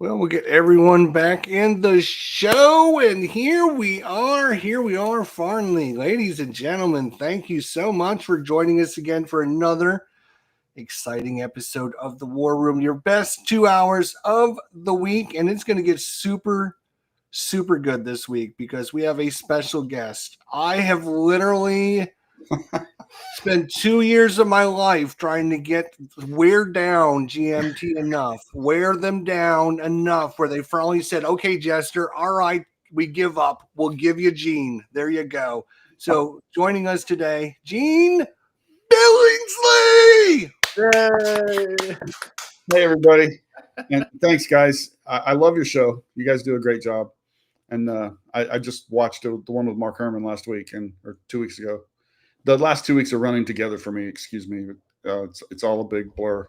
Well, we'll get everyone back in the show, and here we are finally. Ladies and gentlemen, thank you so much for joining us again for another exciting episode of The War Room, your best 2 hours of the week, and it's going to get super good this week because we have a special guest. I have literally spent 2 years of my life trying to wear down GMT enough, wear them down enough where they finally said, okay, Jester, all right, we give up. We'll give you Gene. There you go. So joining us today, Gene Billingsley. Yay. Hey, everybody. And thanks, guys. I love your show. You guys do a great job. And I just watched the one with Mark Herman last week or 2 weeks ago. The last 2 weeks are running together for me. Excuse me. It's all a big blur.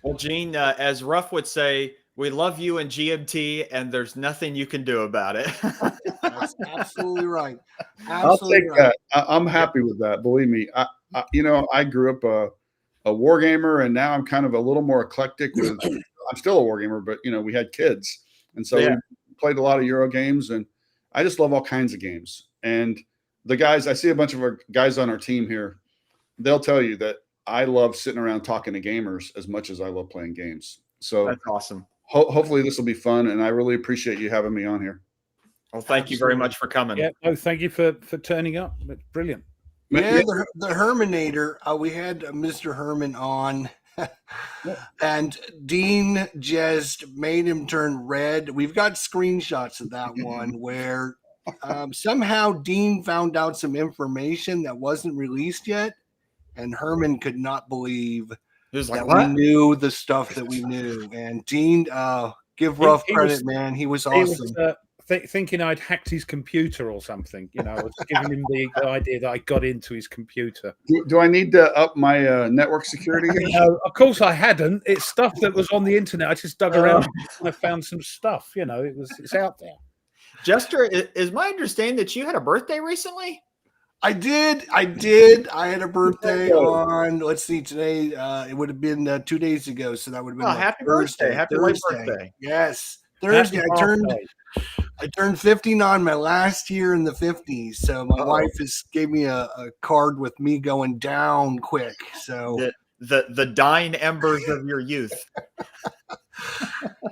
Well, Gene, as Ruff would say, we love you and GMT, and there's nothing you can do about it. That's absolutely right. I'll take that. I'm happy with that. Believe me. I grew up a war gamer, and now I'm kind of a little more eclectic. I'm still a war gamer, but we had kids, and so we played a lot of Euro games, and I just love all kinds of games. And the guys, I see a bunch of our guys on our team here. They'll tell you that I love sitting around talking to gamers as much as I love playing games. So that's awesome. Hopefully this will be fun, and I really appreciate you having me on here. Well, thank you very much for coming. Yeah, no, thank you for turning up. It's brilliant. Yeah, the Herminator. We had Mr. Herman on, and Dean just made him turn red. We've got screenshots of that one where somehow Dean found out some information that wasn't released yet, and Herman could not believe that we knew the stuff that we knew. And Dean, give Ruff credit, man. He was awesome. He was, thinking I'd hacked his computer or something. I was giving him the idea that I got into his computer. Do I need to up my network security? No, of course I hadn't. It's stuff that was on the internet. I just dug around and I found some stuff. It's out there. Jester, is my understanding that you had a birthday recently? I did. I had a birthday on, let's see, today. It would have been 2 days ago. So that would have been happy Thursday. birthday. Happy birthday. Yes. Thursday. I turned 59, my last year in the 50s. So my wife gave me a card with me going down quick. So the dying embers of your youth.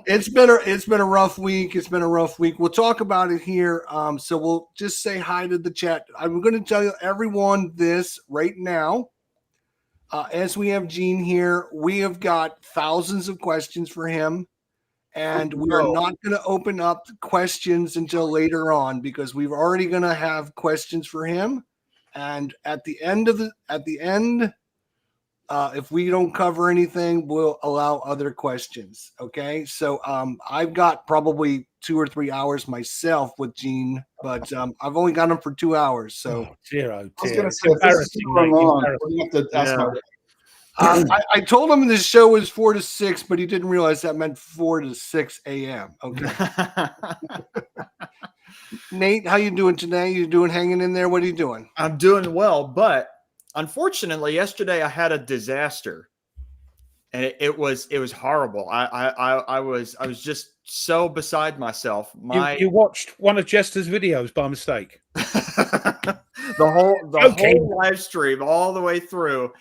It's been a rough week. It's been a rough week. We'll talk about it here. So we'll just say hi to the chat. I'm going to tell you everyone this right now. As we have Gene here, we have got thousands of questions for him, and we are not going to open up questions until later on because we're already going to have questions for him. And at the end, if we don't cover anything, we'll allow other questions. Okay. So I've got probably 2 or 3 hours myself with Gene, but I've only got him for 2 hours. So dear. I was going to say, if this is going on, we're going to have to ask my I told him this show was 4 to 6, but he didn't realize that meant 4 to 6 a.m. Okay. Nate, how you doing today? You doing hanging in there? What are you doing? I'm doing well, but unfortunately, yesterday I had a disaster, and it was horrible. I was just so beside myself. You watched one of Jester's videos by mistake. the whole live stream all the way through.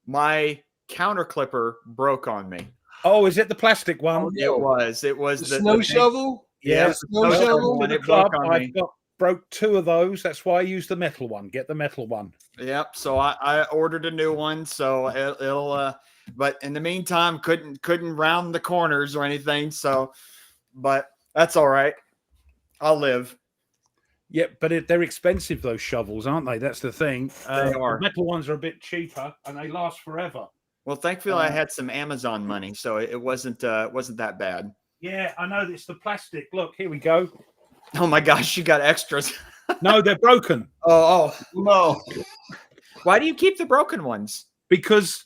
My counter clipper broke on me. Oh, is it the plastic one? It was the snow shovel. Yeah, snow shovel. And it broke on me. Broke 2 of those. That's why I used the metal one. Get the metal one. Yep. So I ordered a new one. So it'll but in the meantime, couldn't round the corners or anything. So, but that's all right. I'll live. Yeah, but they're expensive, those shovels, aren't they? That's the thing. They are. The metal ones are a bit cheaper and they last forever. Well, thankfully I had some Amazon money, so it wasn't that bad. Yeah, I know. It's the plastic. Look, here we go. Oh my gosh, you got extras. No, they're broken. Oh no. Why do you keep the broken ones? Because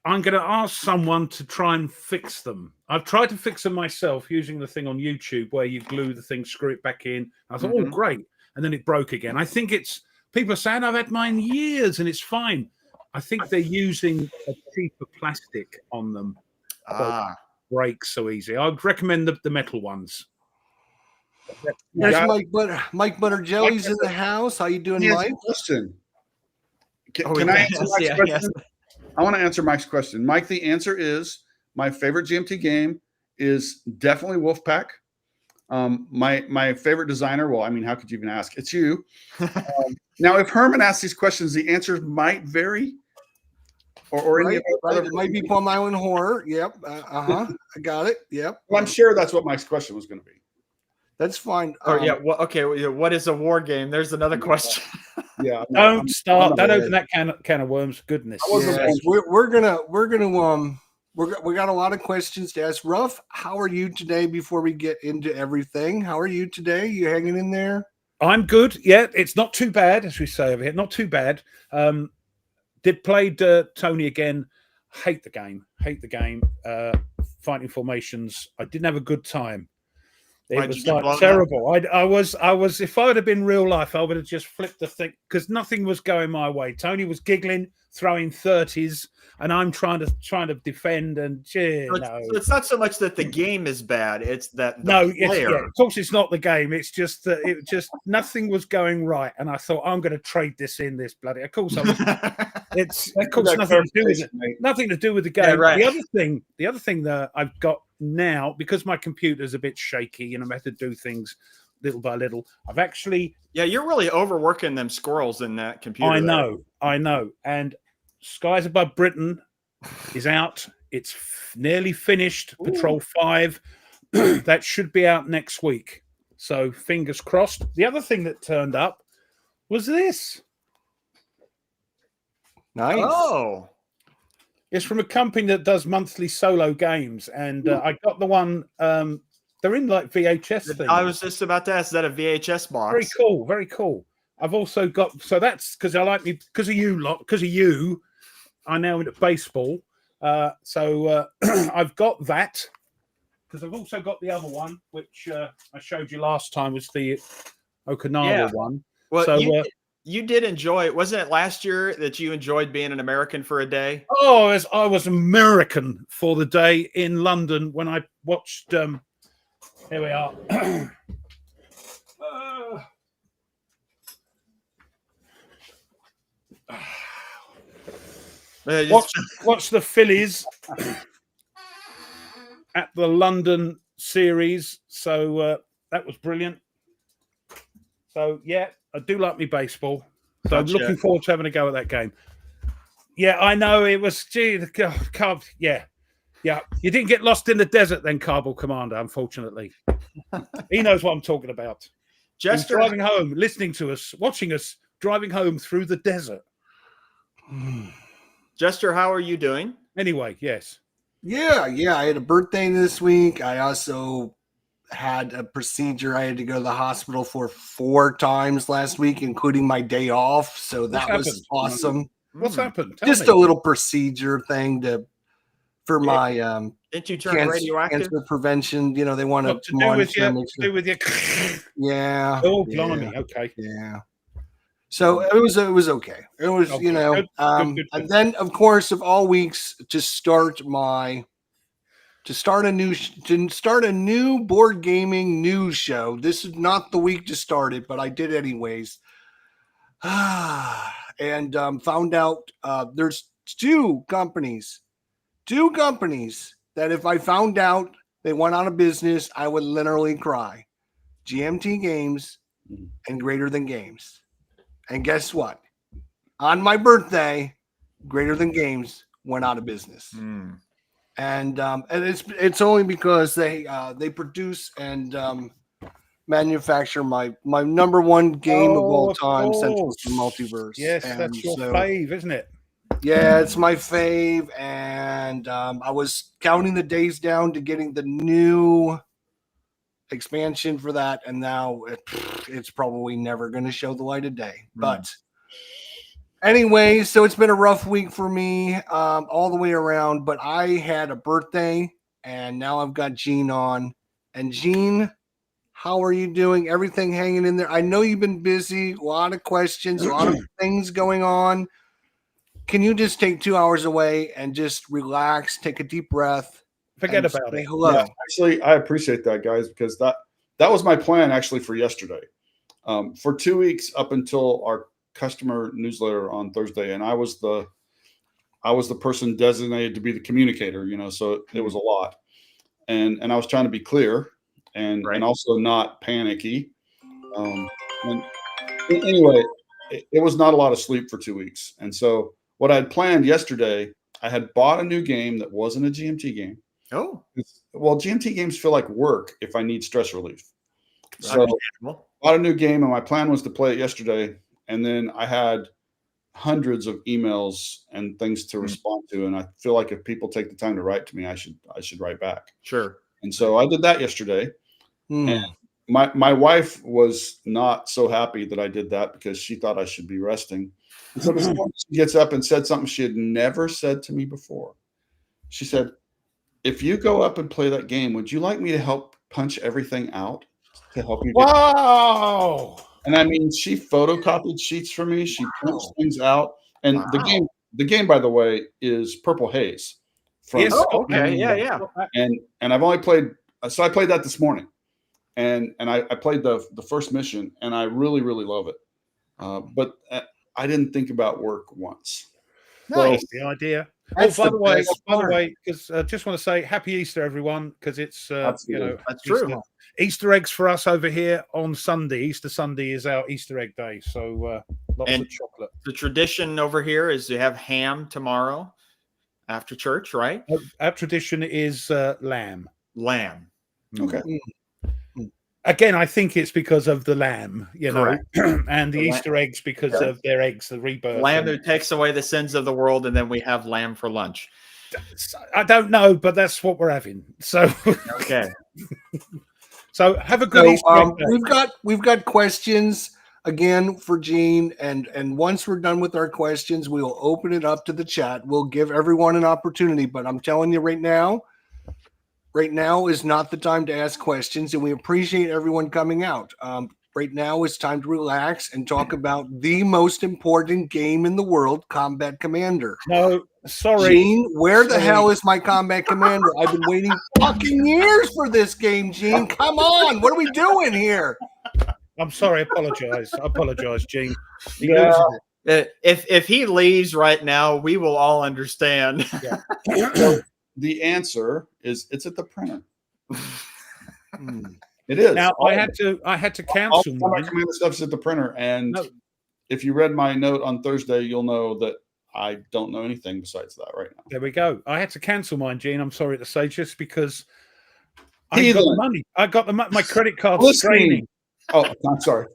I'm going to ask someone to try and fix them. I've tried to fix them myself using the thing on YouTube where you glue the thing, screw it back in. I thought, oh, great. And then it broke again. I think people are saying I've had mine years and it's fine. I think they're using a cheaper plastic on them. Break so easy. I'd recommend the metal ones. There's Mike Butter Jelly's in the house. How you doing, Mike? Question. Can I answer Mike's question? Yes. I want to answer Mike's question. Mike, the answer is my favorite GMT game is definitely Wolfpack. My favorite designer, well, I mean, how could you even ask? It's you. Now, if Herman asks these questions, the answers might vary. Or right, it might be Palm Island Horror. Yep. I got it. Yep. Well, I'm sure that's what Mike's question was going to be. That's fine. Yeah. Well, okay. What is a war game? There's another question. Yeah. Don't start. Don't open that can of worms. Goodness. Yes, we got a lot of questions to ask. Ruff, how are you today? Before we get into everything, how are you today? You hanging in there? I'm good. Yeah, it's not too bad, as we say over here. Not too bad. Played Tony again. Hate the game. Fighting formations. I didn't have a good time. It was like terrible. I was. If I would have been real life, I would have just flipped the thing because nothing was going my way. Tony was giggling, throwing 30s, and I'm trying to defend. And so it's not so much that the game is bad; it's that the player. Of course, it's not the game. It's just that nothing was going right, and I thought I'm going to trade this in. This bloody. Of course, I was. It's of course nothing to do with it. Nothing to do with the game. Yeah, right. The other thing that I've got now, because my computer's a bit shaky and I have to do things little by little, I've actually you're really overworking them squirrels in that computer. I know. And Skies Above Britain is out. It's nearly finished. Ooh. Patrol 5 that should be out next week, so fingers crossed. The other thing that turned up was this. Nice. Oh, it's from a company that does monthly solo games, and I got the one. They're in like VHS things. I was just about to ask, is that a VHS box? Very cool, very cool. I've also got, so that's because I like me, because of you, I now into baseball. So I've got that because I've also got the other one, which I showed you last time, was the Okinawa one. Well, so you did enjoy it. Wasn't it last year that you enjoyed being an American for a day? Oh, I was American for the day in London when I watched. Here we are. Watch the Phillies at the London series. So that was brilliant. So yeah, I do like me baseball. So I'm looking forward to having a go at that game. Yeah, I know it was. Gee, yeah. You didn't get lost in the desert, then, Carball Commander. Unfortunately, he knows what I'm talking about. Just driving home, listening to us, watching us driving home through the desert. Jester, how are you doing? Anyway, yes. Yeah. I had a birthday this week. I also had a procedure I had to go to the hospital for 4 times last week, including my day off. So that was awesome. What's happened? Just a little procedure thing for my didn't you turn radioactive? Cancer prevention. You know, they want to do with your yeah. Oh, blimey. Okay. Yeah. So it was okay. It was, okay. You know, good. And then of course of all weeks to start a new board gaming news show. This is not the week to start it, but I did anyways. And found out there's two companies that if I found out they went out of business, I would literally cry. GMT Games and Greater Than Games. And guess what? On my birthday, Greater Than Games went out of business. And it's only because they produce and manufacture my number one game of all time, Central Multiverse. Yes, and that's your fave, isn't it? Yeah, it's my fave, and I was counting the days down to getting the new expansion for that, and now it's probably never going to show the light of day. But anyway, so it's been a rough week for me all the way around, but I had a birthday, and now I've got Gene on. And Gene, how are you doing? Everything hanging in there? I know you've been busy, a lot of questions, a lot of things going on. Can you just take 2 hours away and just relax, take a deep breath? Forget about it. Hello. Yeah, actually, I appreciate that, guys, because that was my plan actually for yesterday. For 2 weeks up until our customer newsletter on Thursday, and I was the person designated to be the communicator, you know, so it was a lot. And I was trying to be clear and also not panicky. And anyway, it was not a lot of sleep for 2 weeks. And so what I had planned yesterday, I had bought a new game that wasn't a GMT game. Oh, well, GMT games feel like work if I need stress relief. So bought a new game, and my plan was to play it yesterday. And then I had hundreds of emails and things to respond to, and I feel like if people take the time to write to me, I should write back. Sure. And so I did that yesterday. And my wife was not so happy that I did that because she thought I should be resting. And so this morning she gets up and said something she had never said to me before. She said, "If you go up and play that game, would you like me to help punch everything out to help you?" Wow. And I mean, she photocopied sheets for me. She punched things out. And the game, by the way, is Purple Haze. Yes. Okay. Yeah. And I've only played, so I played that this morning. And I played the first mission, and I really, really love it. But I didn't think about work once. Nice. The idea. By the way, because I just want to say Happy Easter, everyone, because it's that's true. Easter eggs for us over here on Sunday. Easter Sunday is our Easter egg day, so lots of chocolate. The tradition over here is to have ham tomorrow after church, right? Our tradition is lamb. Lamb. Okay. Again, I think it's because of the lamb, you know, and the Easter lamb. eggs because of their eggs, the rebirth. Lamb who takes away the sins of the world, and then we have lamb for lunch. I don't know, but that's what we're having. So okay. So have a good Easter egg. We've got questions again for Gene, and once we're done with our questions, we will open it up to the chat. We'll give everyone an opportunity, but I'm telling you right now is not the time to ask questions, and we appreciate everyone coming out. Right now is time to relax and talk about the most important game in the world, Combat Commander. No, sorry. Gene, where the hell is my Combat Commander? I've been waiting fucking years for this game, Gene. Come on. What are we doing here? I'm sorry. I apologize, Gene. If he leaves right now, we will all understand. Yeah. So the answer is it's at the printer. Hmm. It is. Now All I had to the cancel time my mine. Commander stuff's at the printer, and No. if you read my note on Thursday, you'll know that I don't know anything besides that right now. There we go. I had to cancel mine, Gene. I'm sorry to say, just because I got Heathen. the money. I got my credit card Listening. straining. Oh, I'm sorry.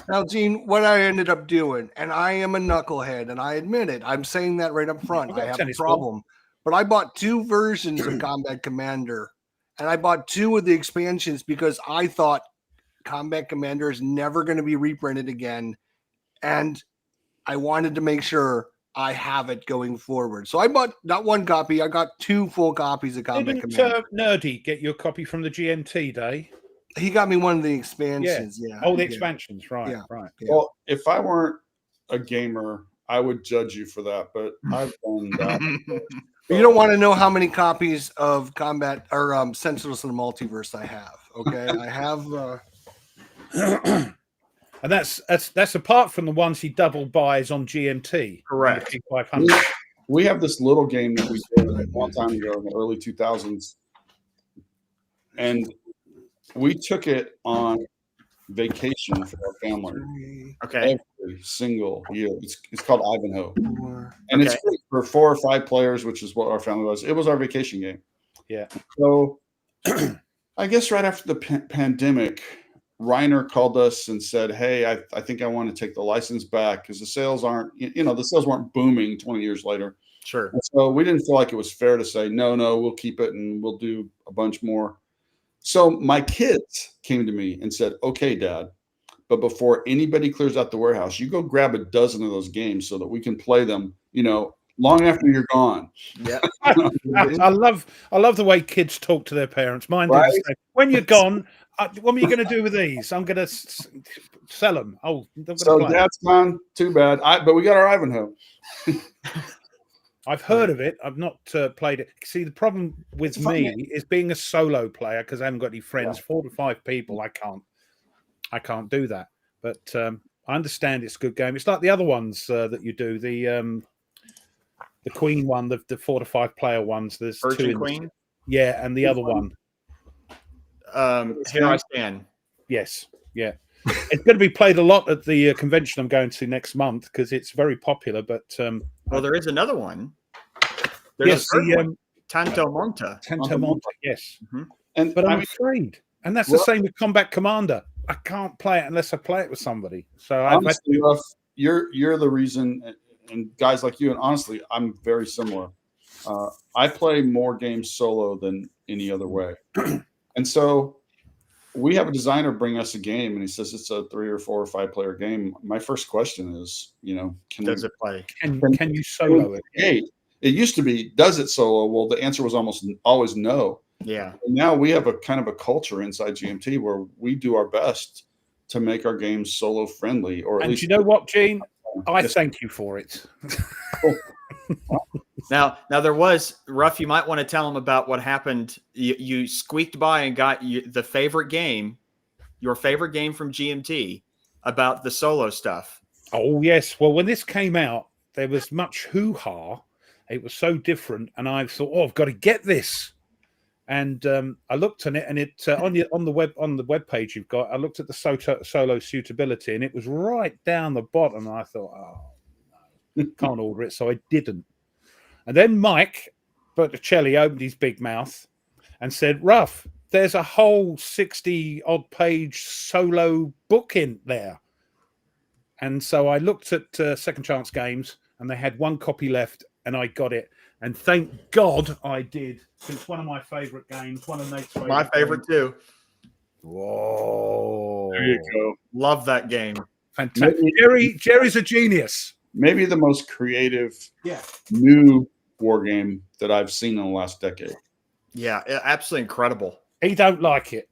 Now, Gene, what I ended up doing, and I am a knucklehead, and I admit it, I'm saying that right up front. I've got I a have a tennis ball. problem. But I bought 2 versions of Combat Commander, and I bought 2 of the expansions because I thought Combat Commander is never going to be reprinted again. And I wanted to make sure I have it going forward. So I bought not 1 copy, I got 2 full copies of Combat Didn't Commander. Nerdy get you a copy from the GMT day? He got me one of the expansions. Yeah. Oh, the yeah. expansions, right? Yeah. Right. Yeah. Well, if I weren't a gamer, I would judge you for that, but I've done that. You don't want to know how many copies of Combat or Sentinels in the Multiverse I have. Okay, I have. And that's apart from the ones he double buys on GMT. Correct. 500. We have this little game that we did a long time ago in the early 2000s, and we took it on vacation for our family. Okay. Every single year. It's called Ivanhoe. 4. And it's Okay. great for 4 or 5 players, which is what our family was. It was our vacation game. Yeah. So I guess right after the pandemic, Reiner called us and said, hey, I think I want to take the license back because the sales the sales weren't booming 20 years later. Sure. And so we didn't feel like it was fair to say, no, we'll keep it and we'll do a bunch more. So my kids came to me and said, okay, Dad, but before anybody clears out the warehouse, you go grab a dozen of those games so that we can play them, long after you're gone. Yeah. I love the way kids talk to their parents. Mine did the same. When you're gone, what are you going to do with these? I'm going to sell them. Oh, so Dad's gone. Too bad. But we got our Ivanhoe. I've heard of it. I've not played it. See, the problem with me is being a solo player because I haven't got any friends. 4 to 5 people, I can't do that. But I understand it's a good game. It's like the other ones that you do. The Queen one, the 4 to 5 player ones. There's Virgin 2 in Queen. Yeah, and the other one. Here I stand. Yes, yeah. It's going to be played a lot at the convention I'm going to next month because it's very popular. But Well, there is another one. There's yes, a third one. Tanto Monta. Tanto Monta, yes. And But I'm afraid, and that's the same with Combat Commander. I can't play it unless I play it with somebody. So honestly, Ruff, you're the reason, and guys like you, and honestly, I'm very similar. I play more games solo than any other way. And so we have a designer bring us a game, and he says it's a 3 or 4 or 5 player game. My first question is, Does it play? Can you solo it? It used to be, does it solo? Well, the answer was almost always no. Yeah. And now we have a kind of a culture inside GMT where we do our best to make our games solo friendly, or at least. You know what, Gene? I thank you for it. Now there was Ruff. You might want to tell them about what happened. You squeaked by and got your favorite game from GMT about the solo stuff. Oh yes. Well, when this came out, there was much hoo-ha. It was so different, and I thought, I've got to get this. And I looked on it, and it on the web page you've got. I looked at the solo suitability, and it was right down the bottom. And I thought, no, can't order it, so I didn't. And then Mike Botticelli opened his big mouth and said, Ruff, there's a whole 60-odd page solo book in there. And so I looked at Second Chance Games, and they had 1 copy left, and I got it. And thank God I did. It's one of my favorite games, one of Nate's favorite. My favorite too. Whoa. There you go. Love that game. Fantastic. Jerry's a genius. Maybe the most creative Yeah. new war game that I've seen in the last decade. Yeah, absolutely incredible. He don't like it.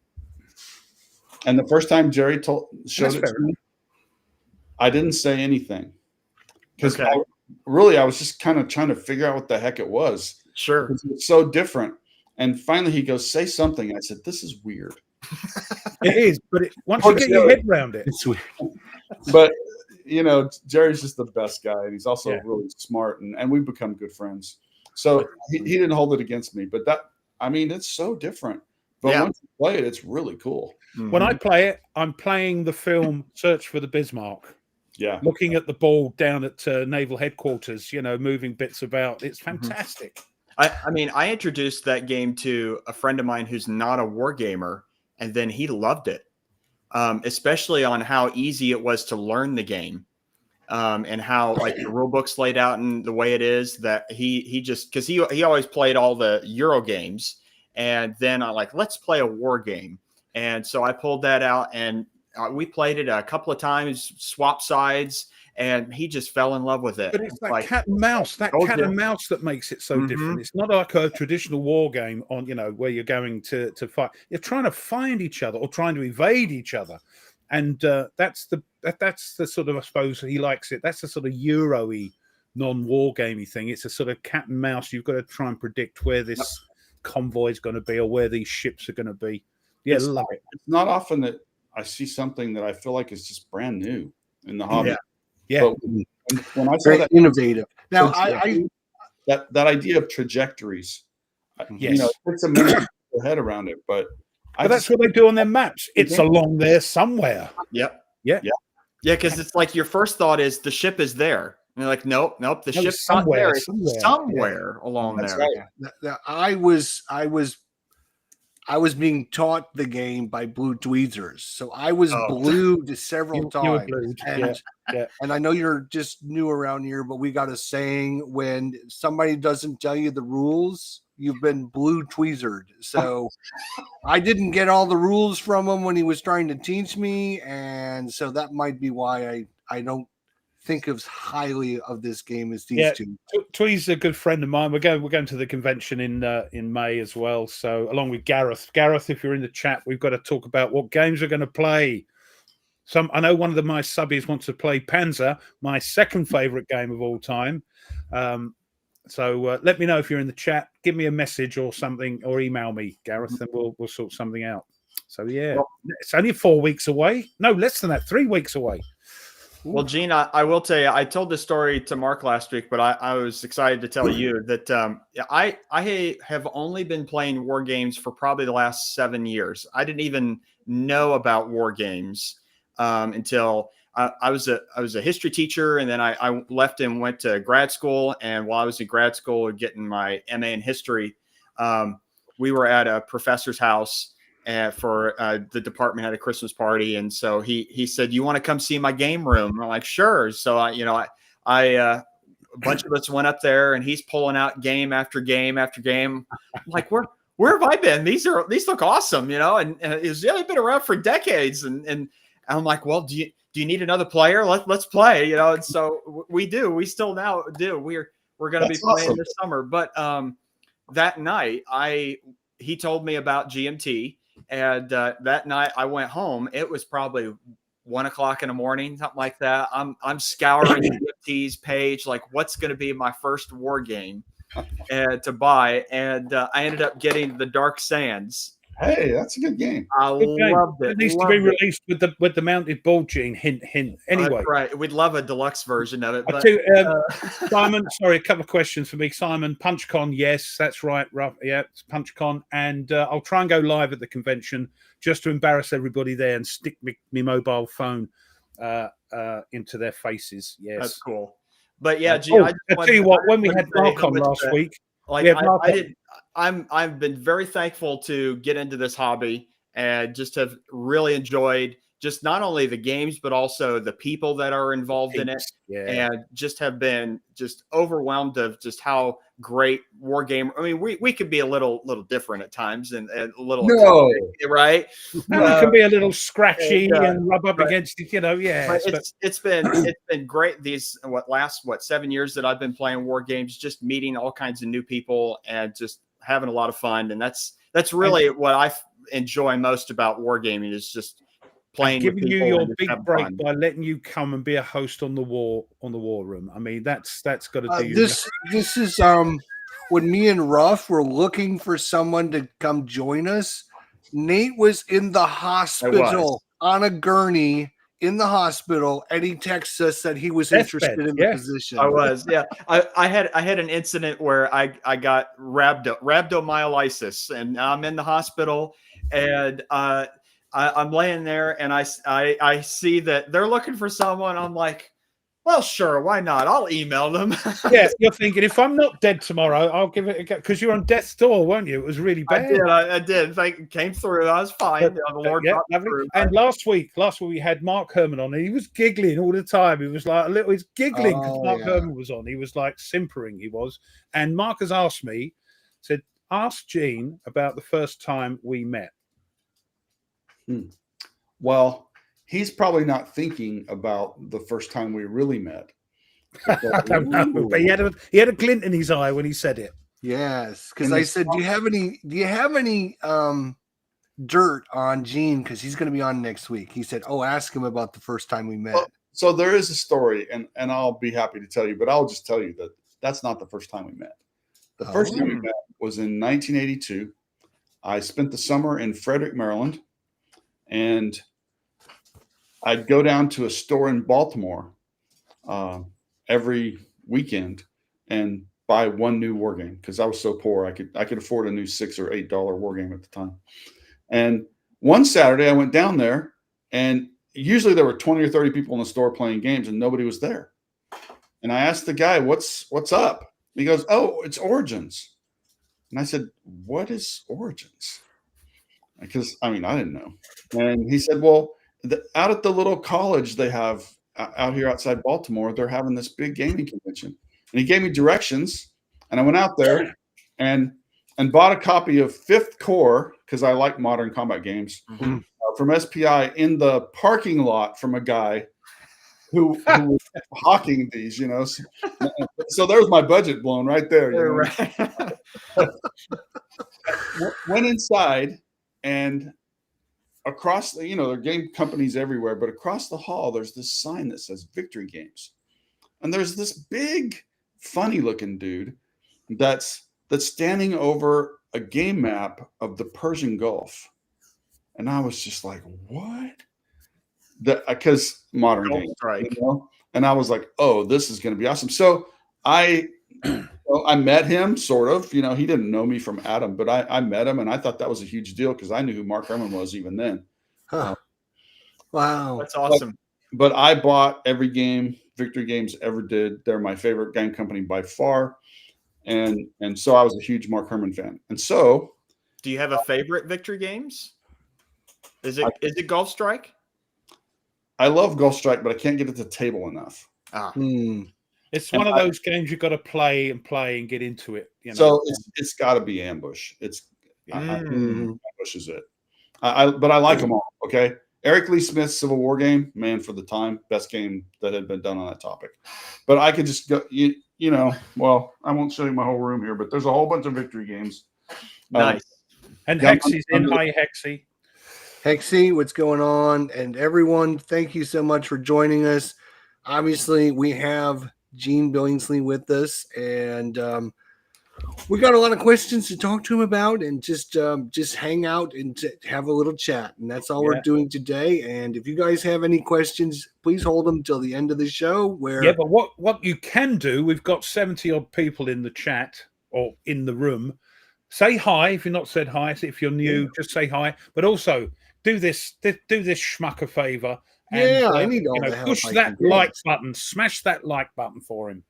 And the first time Jerry showed it to me, I didn't say anything. Because I was just kind of trying to figure out what the heck it was. Sure. It's so different. And finally he goes, say something. I said, this is weird. It is, but once you get your head around it. It's weird. But you know, Jerry's just the best guy, and he's also Yeah. really smart, and we've become good friends. So he didn't hold it against me, but I mean, it's so different. But once you play it, it's really cool. When I play it, I'm playing the film Search for the Bismarck. Yeah. Looking at the ball down at Naval Headquarters, you know, moving bits about. It's fantastic. I mean, I introduced that game to a friend of mine who's not a war gamer, and then he loved it, especially on how easy it was to learn the game, and how like the rule book's laid out and the way it is that he just because he always played all the Euro games, and then I like let's play a war game, and so I pulled that out and we played it a couple of times, swap sides. And he just fell in love with it. But it's that cat and mouse, and mouse that makes it so different. It's not like a traditional war game on, you know, where you're going to fight. You're trying to find each other or trying to evade each other. And that's the sort of, I suppose he likes it. That's the sort of Euro-y, non-war gamey thing. It's a sort of cat and mouse. You've got to try and predict where this convoy is going to be or where these ships are going to be. Yeah, love it. It's not often that I see something that I feel like is just brand new in the hobby. Yeah. But when I saw Very that innovative. Now, that idea of trajectories, Yes. you know, it takes a minute to get your head around it, but that's what they do on their maps. It's along there somewhere. Yep. Yeah. Because it's like your first thought is the ship is there. And you're like, nope, the ship's somewhere, not there. It's somewhere along That's there. right. I was being taught the game by blue tweezers, so I was blued several times. And I know you're just new around here, but we got a saying: when somebody doesn't tell you the rules, you've been blue tweezered. So I didn't get all the rules from him when he was trying to teach me, and so that might be why I don't think as highly of this game as these two. Twee's a good friend of mine. We're going to the convention in May as well. So along with Gareth. Gareth, if you're in the chat, we've got to talk about what games we're going to play. I know one of my subbies wants to play Panzer, my second favorite game of all time. So let me know if you're in the chat. Give me a message or something, or email me, Gareth, and we'll sort something out. So it's only 4 weeks away. No, less than that. 3 weeks away. Well, Gene, I will tell you, I told this story to Mark last week, but I was excited to tell you that I have only been playing war games for probably the last 7 years. I didn't even know about war games until I was a history teacher, and then I left and went to grad school. And while I was in grad school getting my MA in history, we were at a professor's house. For the department had a Christmas party, and so he said, "You want to come see my game room?" I'm like, "Sure." So a bunch of us went up there, and he's pulling out game after game after game. I'm like, where have I been? These look awesome, And it's they've been around for decades, and I'm like, well, do you need another player? Let's play, And so we do. We still now do. We're going to be playing this summer, but that night he told me about GMT. And that night I went home. It was probably 1 o'clock in the morning, something like that. I'm scouring GMT's page, like what's going to be my first war game to buy. And I ended up getting the Dark Sands. Hey, that's a good game. I loved it. It needs to be released with the mounted ball, Gene. Hint. Anyway, right. We'd love a deluxe version of it. But, Simon, sorry, a couple of questions for me. Simon, PunchCon, yes, that's right. Yeah, it's PunchCon, and I'll try and go live at the convention just to embarrass everybody there and stick me mobile phone into their faces. Yes, that's cool. But yeah, Gene, I tell you what, when we had Mark on last week. I've been very thankful to get into this hobby and just have really enjoyed just not only the games, but also the people that are involved in it. Yeah. And just have been just overwhelmed of just how great war game. I mean, we could be a little different at times and a little, right? It can be a little scratchy and rub up against it, Yeah. It's been great. These 7 years that I've been playing war games, just meeting all kinds of new people and just having a lot of fun. And that's really what I enjoy most about wargaming is just playing. Giving you your big break fun by letting you come and be a host on the war room. I mean, that's got to do. This is when me and Ruff were looking for someone to come join us. Nate was in the hospital on a gurney in the hospital, and he texts us that he was Deathbed, interested in the position. I was, yeah. I had an incident where I got rhabdomyolysis, and I'm in the hospital, and I'm laying there, and I see that they're looking for someone. I'm like, well, sure, why not? I'll email them. Yeah, you're thinking, if I'm not dead tomorrow, I'll give it a go, because you're on death's door, weren't you? It was really bad. I did. It came through. I was fine. The Lord brought me through. And last week we had Mark Herman on, and he was giggling all the time. He was like he's giggling because Mark Herman was on. He was like simpering, he was. And Mark has asked me, said, ask Gene about the first time we met. Well, he's probably not thinking about the first time we really met. I don't know, but he had a glint in his eye when he said it. Yes, because I said, do you have any dirt on Gene, because he's going to be on next week? He said, oh, ask him about the first time we met. So there is a story, and I'll be happy to tell you, but I'll just tell you that that's not the first time we met. The first time we met was in 1982. I spent the summer in Frederick, Maryland, and I'd go down to a store in Baltimore every weekend and buy one new war game, because I was so poor I could afford a new $6 or $8 war game at the time. And one Saturday I went down there, and usually there were 20 or 30 people in the store playing games, and nobody was there. And I asked the guy, what's up? He goes, oh, it's Origins. And I said, what is Origins? Because I didn't know. And he said, well, out at the little college they have out here outside Baltimore, they're having this big gaming convention. And he gave me directions, and I went out there and bought a copy of Fifth Corps, because I like modern combat games, from SPI in the parking lot from a guy who was hawking these, So there's my budget blown right there. Right. Went inside, and across the, there are game companies everywhere, but across the hall, there's this sign that says Victory Games. And there's this big, funny looking dude that's standing over a game map of the Persian Gulf. And I was just like, what? Because modern games, right? And I was like, oh, this is going to be awesome. So I met him, sort of. He didn't know me from Adam, but I met him, and I thought that was a huge deal, because I knew who Mark Herman was even then. Huh. Wow, that's awesome. But I bought every game Victory Games ever did. They're my favorite game company by far, and so I was a huge Mark Herman fan. And so, do you have a favorite Victory Games? Is it Gulf Strike? I love Gulf Strike, but I can't get it to table enough. It's one of those games you've got to play and get into it. So it's got to be Ambush. Ambush is it. But I like them all. Okay, Eric Lee Smith's Civil War game, man, for the time, best game that had been done on that topic. But I could just go, well, I won't show you my whole room here, but there's a whole bunch of Victory Games. Nice. And Hexy's in. Hi, Hexy. Hexy, what's going on? And everyone, thank you so much for joining us. Obviously, we have Gene Billingsley with us, and we got a lot of questions to talk to him about, and just hang out and have a little chat. And that's all we're doing today. And if you guys have any questions, please hold them till the end of the show. But what you can do, we've got 70 odd people in the chat or in the room. Say hi if you're not said hi. If you're new, just say hi. But also do this schmuck a favor. And, I need all the help. Push that like button. Smash that like button for him.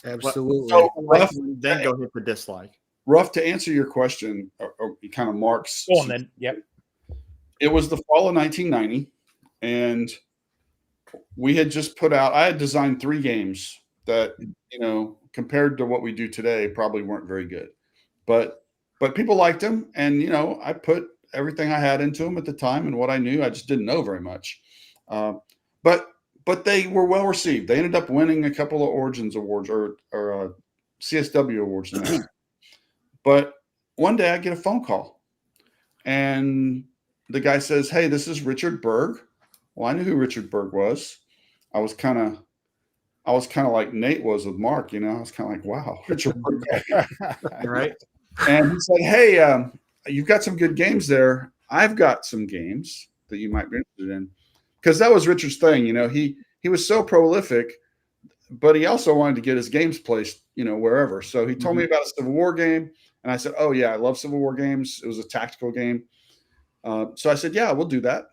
Absolutely. So then go hit the dislike. Ruff, to answer your question, or kind of Mark's. Go on then. Yep. It was the fall of 1990, and we had just put out. I had designed 3 games that, compared to what we do today, probably weren't very good, but people liked them, and I put everything I had into them at the time, and what I knew, I just didn't know very much. But they were well received. They ended up winning a couple of Origins awards or CSW awards. But one day I get a phone call, and the guy says, "Hey, this is Richard Berg." Well, I knew who Richard Berg was. I was kind of like Nate was with Mark. I was kind of like, "Wow, Richard Berg." Right. And he said, "Hey, you've got some good games there. I've got some games that you might be interested in. because that was Richard's thing. He was so prolific, but he also wanted to get his games placed, wherever. So he told me about a Civil War game, and I said, "Oh yeah, I love Civil War games." It was a tactical game. So I said, "Yeah, we'll do that."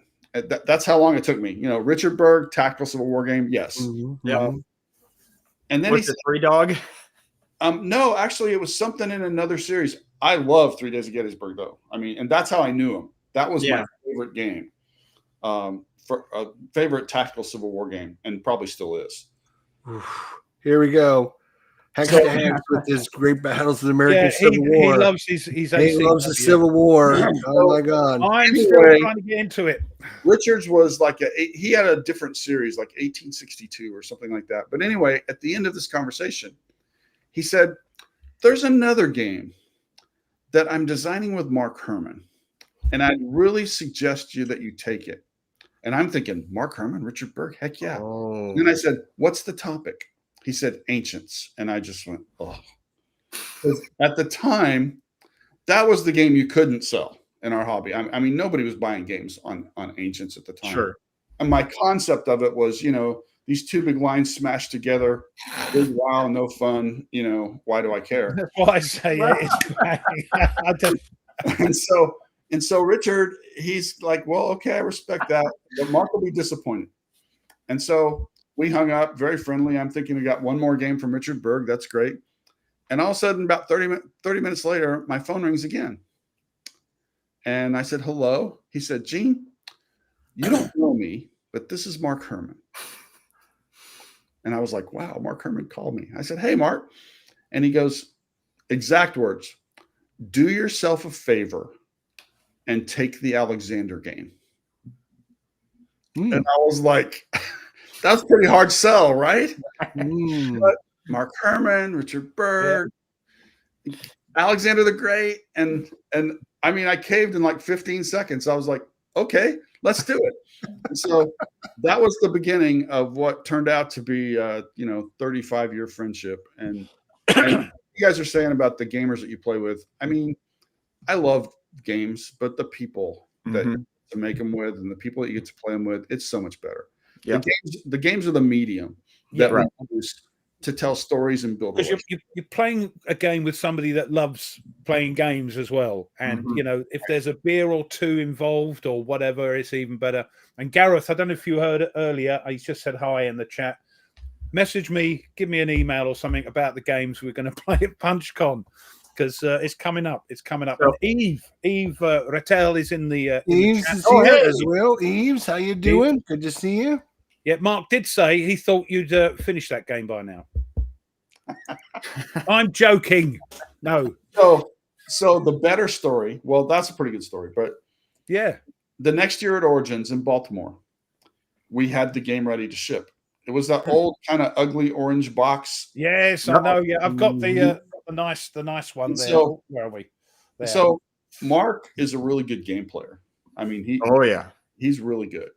That's how long it took me. Richard Berg, tactical Civil War game, yes. And then What's he said, Three Dog? no, actually, it was something in another series. I love 3 Days of Gettysburg, though. And that's how I knew him. That was my favorite game, for a favorite tactical Civil War game, and probably still is. Here we go. Hex to Hex with his Great Battles of the American Civil War. He loves his he loves the Civil War. Oh my God! I'm still trying to get into it. Richards was he had a different series, like 1862 or something like that. But anyway, at the end of this conversation, he said, "There's another game that I'm designing with Mark Herman, and I'd really suggest that you take it." And I'm thinking, Mark Herman, Richard Berg, heck yeah. Oh. And then I said, "What's the topic?" He said, "Ancients." And I just went, oh. At the time, that was the game you couldn't sell in our hobby. I mean, nobody was buying games on Ancients at the time. Sure. And my concept of it was, these two big lines smashed together. Big wow, no fun. Why do I care? That's why I say it. And so Richard, he's like, "Well, okay, I respect that, but Mark will be disappointed." And so we hung up, very friendly. I'm thinking we got one more game from Richard Berg. That's great. And all of a sudden, about 30 minutes later, my phone rings again. And I said, "Hello." He said, "Gene, you don't know me, but this is Mark Herman." And I was like, wow, Mark Herman called me. I said, "Hey, Mark." And he goes, exact words, "Do yourself a favor and take the Alexander game." And I was like, that's pretty hard sell, right? But Mark Herman, Richard Berg, Alexander the Great. And I mean, I caved in like 15 seconds. I was like, okay, let's do it. And so that was the beginning of what turned out to be, 35-year friendship. And you guys are saying about the gamers that you play with. I mean, I love games, but the people that you get to make them with and the people that you get to play them with, it's so much better. Yep. The games are the medium that we use to tell stories and build. Because you're playing a game with somebody that loves playing games as well. And, if there's a beer or two involved or whatever, it's even better. And Gareth, I don't know if you heard it earlier. I just said hi in the chat. Message me, give me an email or something about the games we're going to play at PunchCon. Because it's coming up. It's coming up. So, Eve Rattel is in the Eves chat. is here as well. Eves, how you doing? Good to see you. Yeah, Mark did say he thought you'd finish that game by now. I'm joking. No. So the better story, well, that's a pretty good story. But yeah, the next year at Origins in Baltimore, we had the game ready to ship. It was that old kind of ugly orange box. Yes, I know. Yeah, I've got the nice one there. So, where are we? There. So Mark is a really good game player. I mean, he's really good.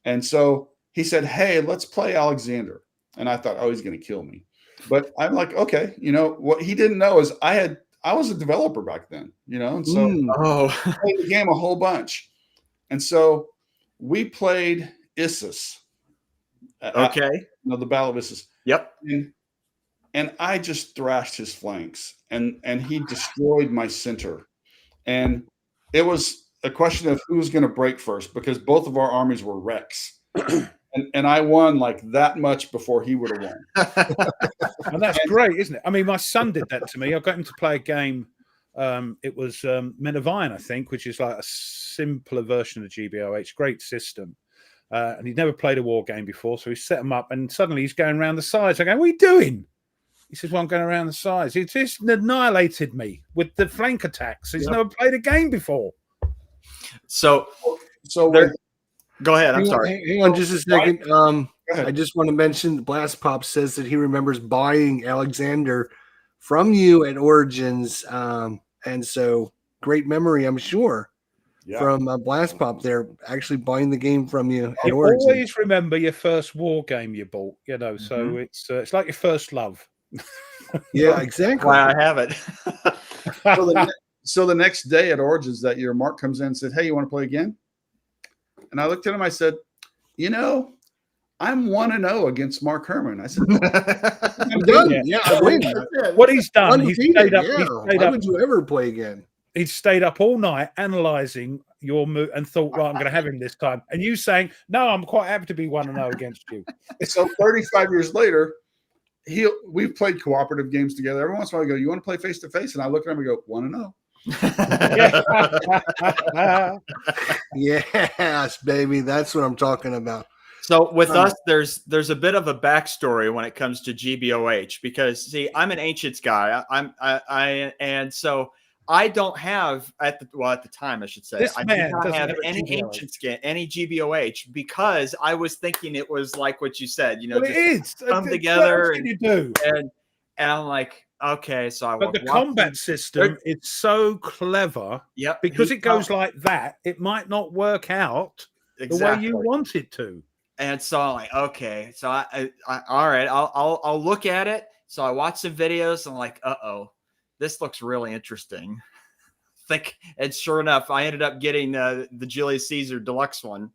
And so he said, "Hey, let's play Alexander." And I thought, oh, he's going to kill me. But I'm like, okay, what he didn't know is I was a developer back then, and so I played the game a whole bunch. And so we played Issus. Okay. The Battle of Issus. Yep. And I just thrashed his flanks and he destroyed my center. And it was a question of who was going to break first because both of our armies were wrecks. And I won like that much before he would have won. And that's great, isn't it? I mean, my son did that to me. I got him to play a game. It was Men of Iron, I think, which is like a simpler version of GBOH. Great system. And he'd never played a war game before. So he set him up and suddenly he's going around the sides. I go, "What are you doing?" He says, "Well, I'm going around the sides." He just annihilated me with the flank attacks. He's never played a game before. So go ahead. I'm sorry. Hang on just a second. I just want to mention Blast Pop says that he remembers buying Alexander from you at Origins. And so great memory, I'm sure, from Blast Pop there, actually buying the game from you at Origins. Always remember your first war game you bought, so it's like your first love. Yeah, exactly. Why I have it. So the next day at Origins that year, Mark comes in and said, "Hey, you want to play again?" And I looked at him, I said, you know, I'm 1-0 against Mark Herman. I said, I'm done. Yeah, I win. What he's done, he's Undefeated. stayed up. Yeah. He's stayed Why up. would you ever play again? He'd stayed up all night analysing your move and thought, right, I'm going to have him this time. And you saying, no, I'm quite happy to be 1-0 against you. so 35 years later, we've played cooperative games together. Every once in a while, I go, you want to play face to face? And I look at him and go, 1-0. Yes, baby. That's what I'm talking about. So with us, there's a bit of a backstory when it comes to GBOH because see, I'm an ancients guy. And so I don't have at the time I should say This I man did not doesn't have have a any GBOH. ancients any GBOH because I was thinking it was like what you said, you know, Well, it is. come together What else can you do? and I'm like, okay, so I But the combat system is so clever. Yep, Because it goes like that, it might not work out the way you want it to. And so I'm like, okay, so I all right, I'll look at it. So I watched some videos. And I'm like, this looks really interesting. And sure enough, I ended up getting the Julius Caesar deluxe one,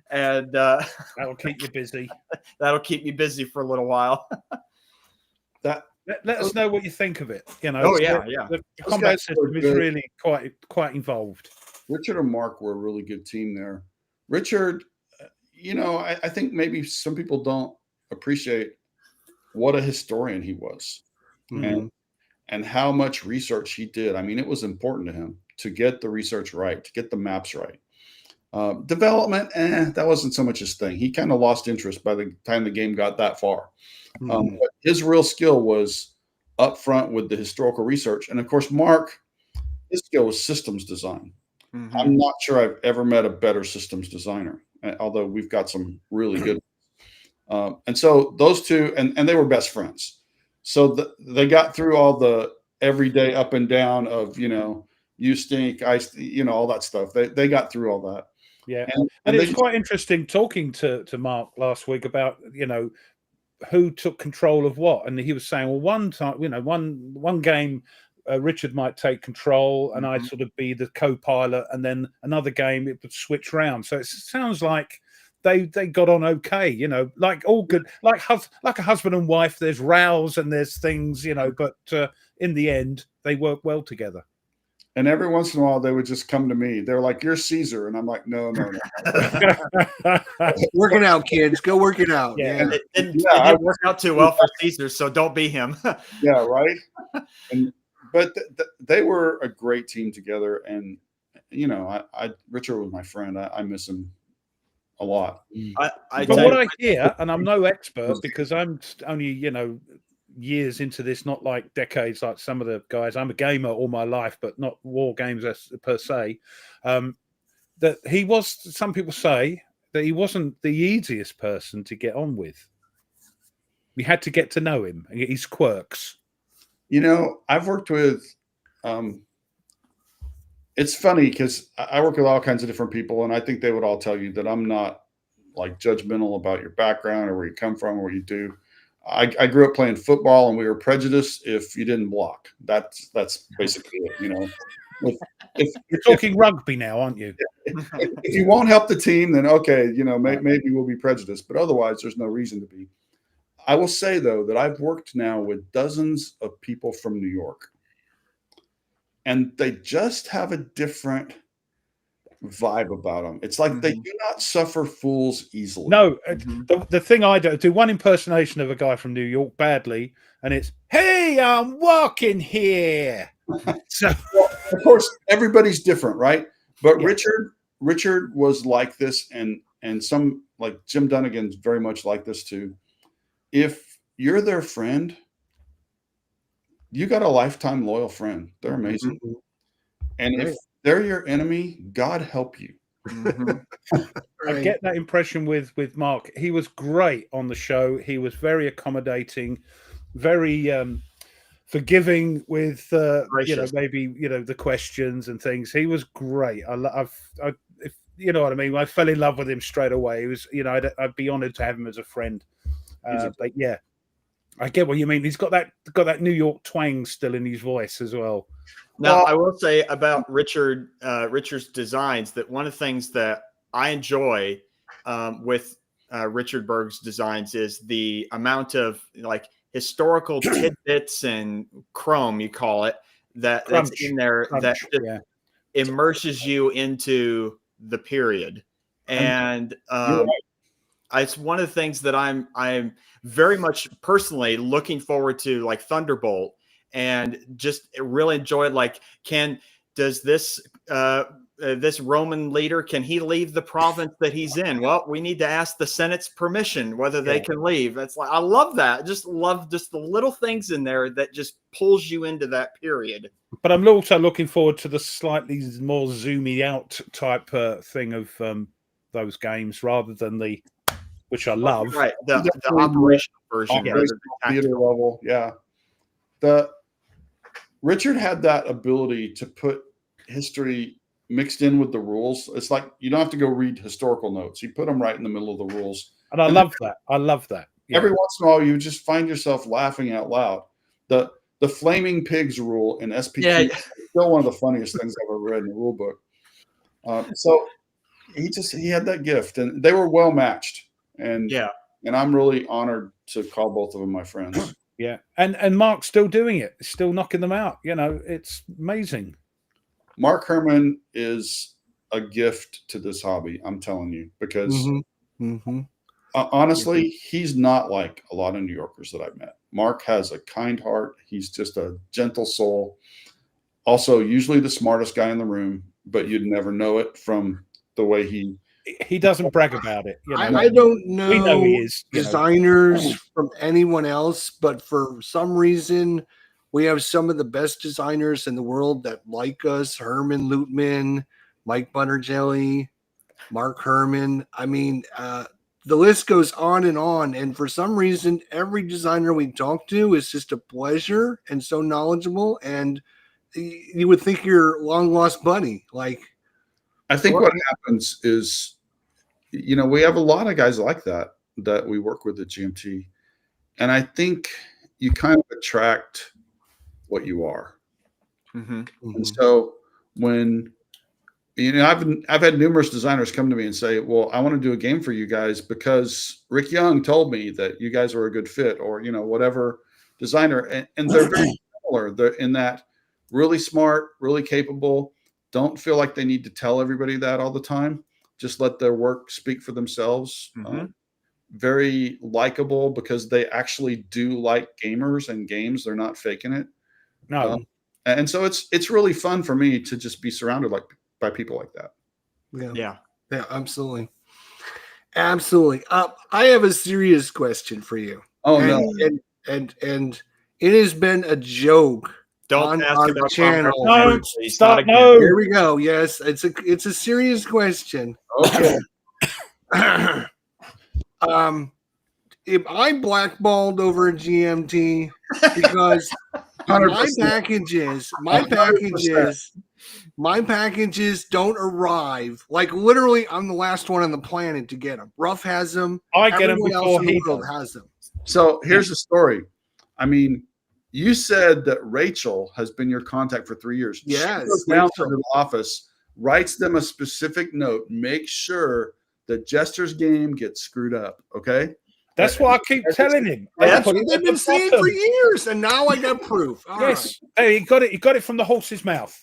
and that'll keep you busy. That'll keep me busy for a little while. Let us know what you think of it. You know, the combat system is really quite involved. Richard and Mark were a really good team there. Richard, you know, I think maybe some people don't appreciate what a historian he was, and how much research he did. I mean, it was important to him to get the research right, to get the maps right. Development, that wasn't so much his thing. He kind of lost interest by the time the game got that far. But his real skill was up front with the historical research. And of course, Mark, his skill was systems design. I'm not sure I've ever met a better systems designer, although we've got some really good ones. And so those two, and they were best friends. So they got through all the everyday up and down of, you know, you stink, I, you know, all that stuff. They got through all that. Yeah. And it was quite interesting talking to Mark last week about, you know, who took control of what. And he was saying, well, one time, you know, one game, Richard might take control and I'd sort of be the co-pilot, and then another game it would switch round. So it sounds like they got on okay, you know, like all good, like a husband and wife. There's rows and there's things, you know, but in the end they work well together. And every once in a while they would just come to me. They're like, "You're Caesar," and I'm like, "No." Working out, kids. Go work it out. Yeah. It didn't work out too well for Caesar, so don't be him. Yeah, right. But they were a great team together, and you know, Richard was my friend. I miss him a lot. But what I hear, and I'm no expert because I'm only, you know, years into this, not like decades like some of the guys. I'm a gamer all my life, but not war games per se. That he was, some people say that he wasn't the easiest person to get on with. We had to get to know him and his quirks. You know, I've worked with, it's funny because I work with all kinds of different people, and I think they would all tell you that I'm not like judgmental about your background or where you come from or what you do. I grew up playing football, and we were prejudiced if you didn't block. That's basically it, you know. If you're talking rugby now, aren't you? If you won't help the team, then okay, you know, maybe we'll be prejudiced, but otherwise there's no reason to be. I will say, though, that I've worked now with dozens of people from New York, and they just have a different vibe about them. It's like they do not suffer fools easily. No, the thing I do one impersonation of a guy from New York badly, and it's, "Hey, I'm walking here." So, well, of course, everybody's different, right? But yeah. Richard was like this, and some, like Jim Dunnigan's very much like this too. If you're their friend, you got a lifetime loyal friend. They're amazing. And if they're your enemy, God help you. I get that impression with Mark. He was great on the show. He was very accommodating, very forgiving with you know, maybe, you know, the questions and things. He was great. If you know what I mean, I fell in love with him straight away. He was, you know, I'd be honored to have him as a friend. But yeah, I get what you mean. He's got that New York twang still in his voice as well. Now, I will say about Richard's designs that one of the things that I enjoy with Richard Berg's designs is the amount of like historical tidbits and chrome, you call it, that's in there that just immerses you into the period. And it's one of the things that I'm very much personally looking forward to, like Thunderbolt, and just really enjoy it. Like, does this this Roman leader, can he leave the province that he's in? Well, we need to ask the Senate's permission whether they can leave. That's like, I love that. Just love just the little things in there that just pulls you into that period. But I'm also looking forward to the slightly more zoomy out type thing of those games, rather than which I love. Right, the operational version, theater level. Yeah, Richard had that ability to put history mixed in with the rules. It's like you don't have to go read historical notes. He put them right in the middle of the rules. And I love that. I love that. Yeah. Every once in a while, you just find yourself laughing out loud. The flaming pigs rule in SPQ is still one of the funniest things I've ever read in the rule book. So he had that gift, and they were well matched. And I'm really honored to call both of them my friends. Yeah, and Mark's still doing it, still knocking them out. You know, it's amazing. Mark Herman is a gift to this hobby, I'm telling you, because honestly, he's not like a lot of New Yorkers that I've met. Mark has a kind heart. He's just a gentle soul. Also, usually the smartest guy in the room, but you'd never know it from the way he doesn't brag about it. You know? I don't know, we know he is, designers from anyone else, but for some reason, we have some of the best designers in the world that like us. Herman Lutman, Mike Butterjelly, Mark Herman. I mean, the list goes on. And for some reason, every designer we talk to is just a pleasure and so knowledgeable. And you would think you're long lost buddy. Like, I think what happens is, we have a lot of guys like that we work with at GMT. And I think you kind of attract what you are. And so when, I've had numerous designers come to me and say, well, I want to do a game for you guys because Rick Young told me that you guys were a good fit, or, whatever designer. And they're very similar. They're in that really smart, really capable, don't feel like they need to tell everybody that all the time. Just let their work speak for themselves. Very likable because they actually do like gamers and games. They're not faking it. No. And so it's really fun for me to just be surrounded by people like that. Yeah, absolutely. Absolutely. I have a serious question for you. Oh, and it has been a joke. Don't ask about channel. No, stop. No. Here we go. Yes, it's a serious question. Okay. If I blackballed over a GMT because 100%. my packages don't arrive. Like literally, I'm the last one on the planet to get them. Ruff has them. I get them Everyone before else in the he world does. has them. So here's the story. I mean, you said that Rachel has been your contact for 3 years. Yes, she goes down to the office, writes them a specific note, make sure the Jester's game gets screwed up. Okay. That's what I keep telling him. That's what they've been saying for years, and now I got proof. All right. Hey, he got it from the horse's mouth.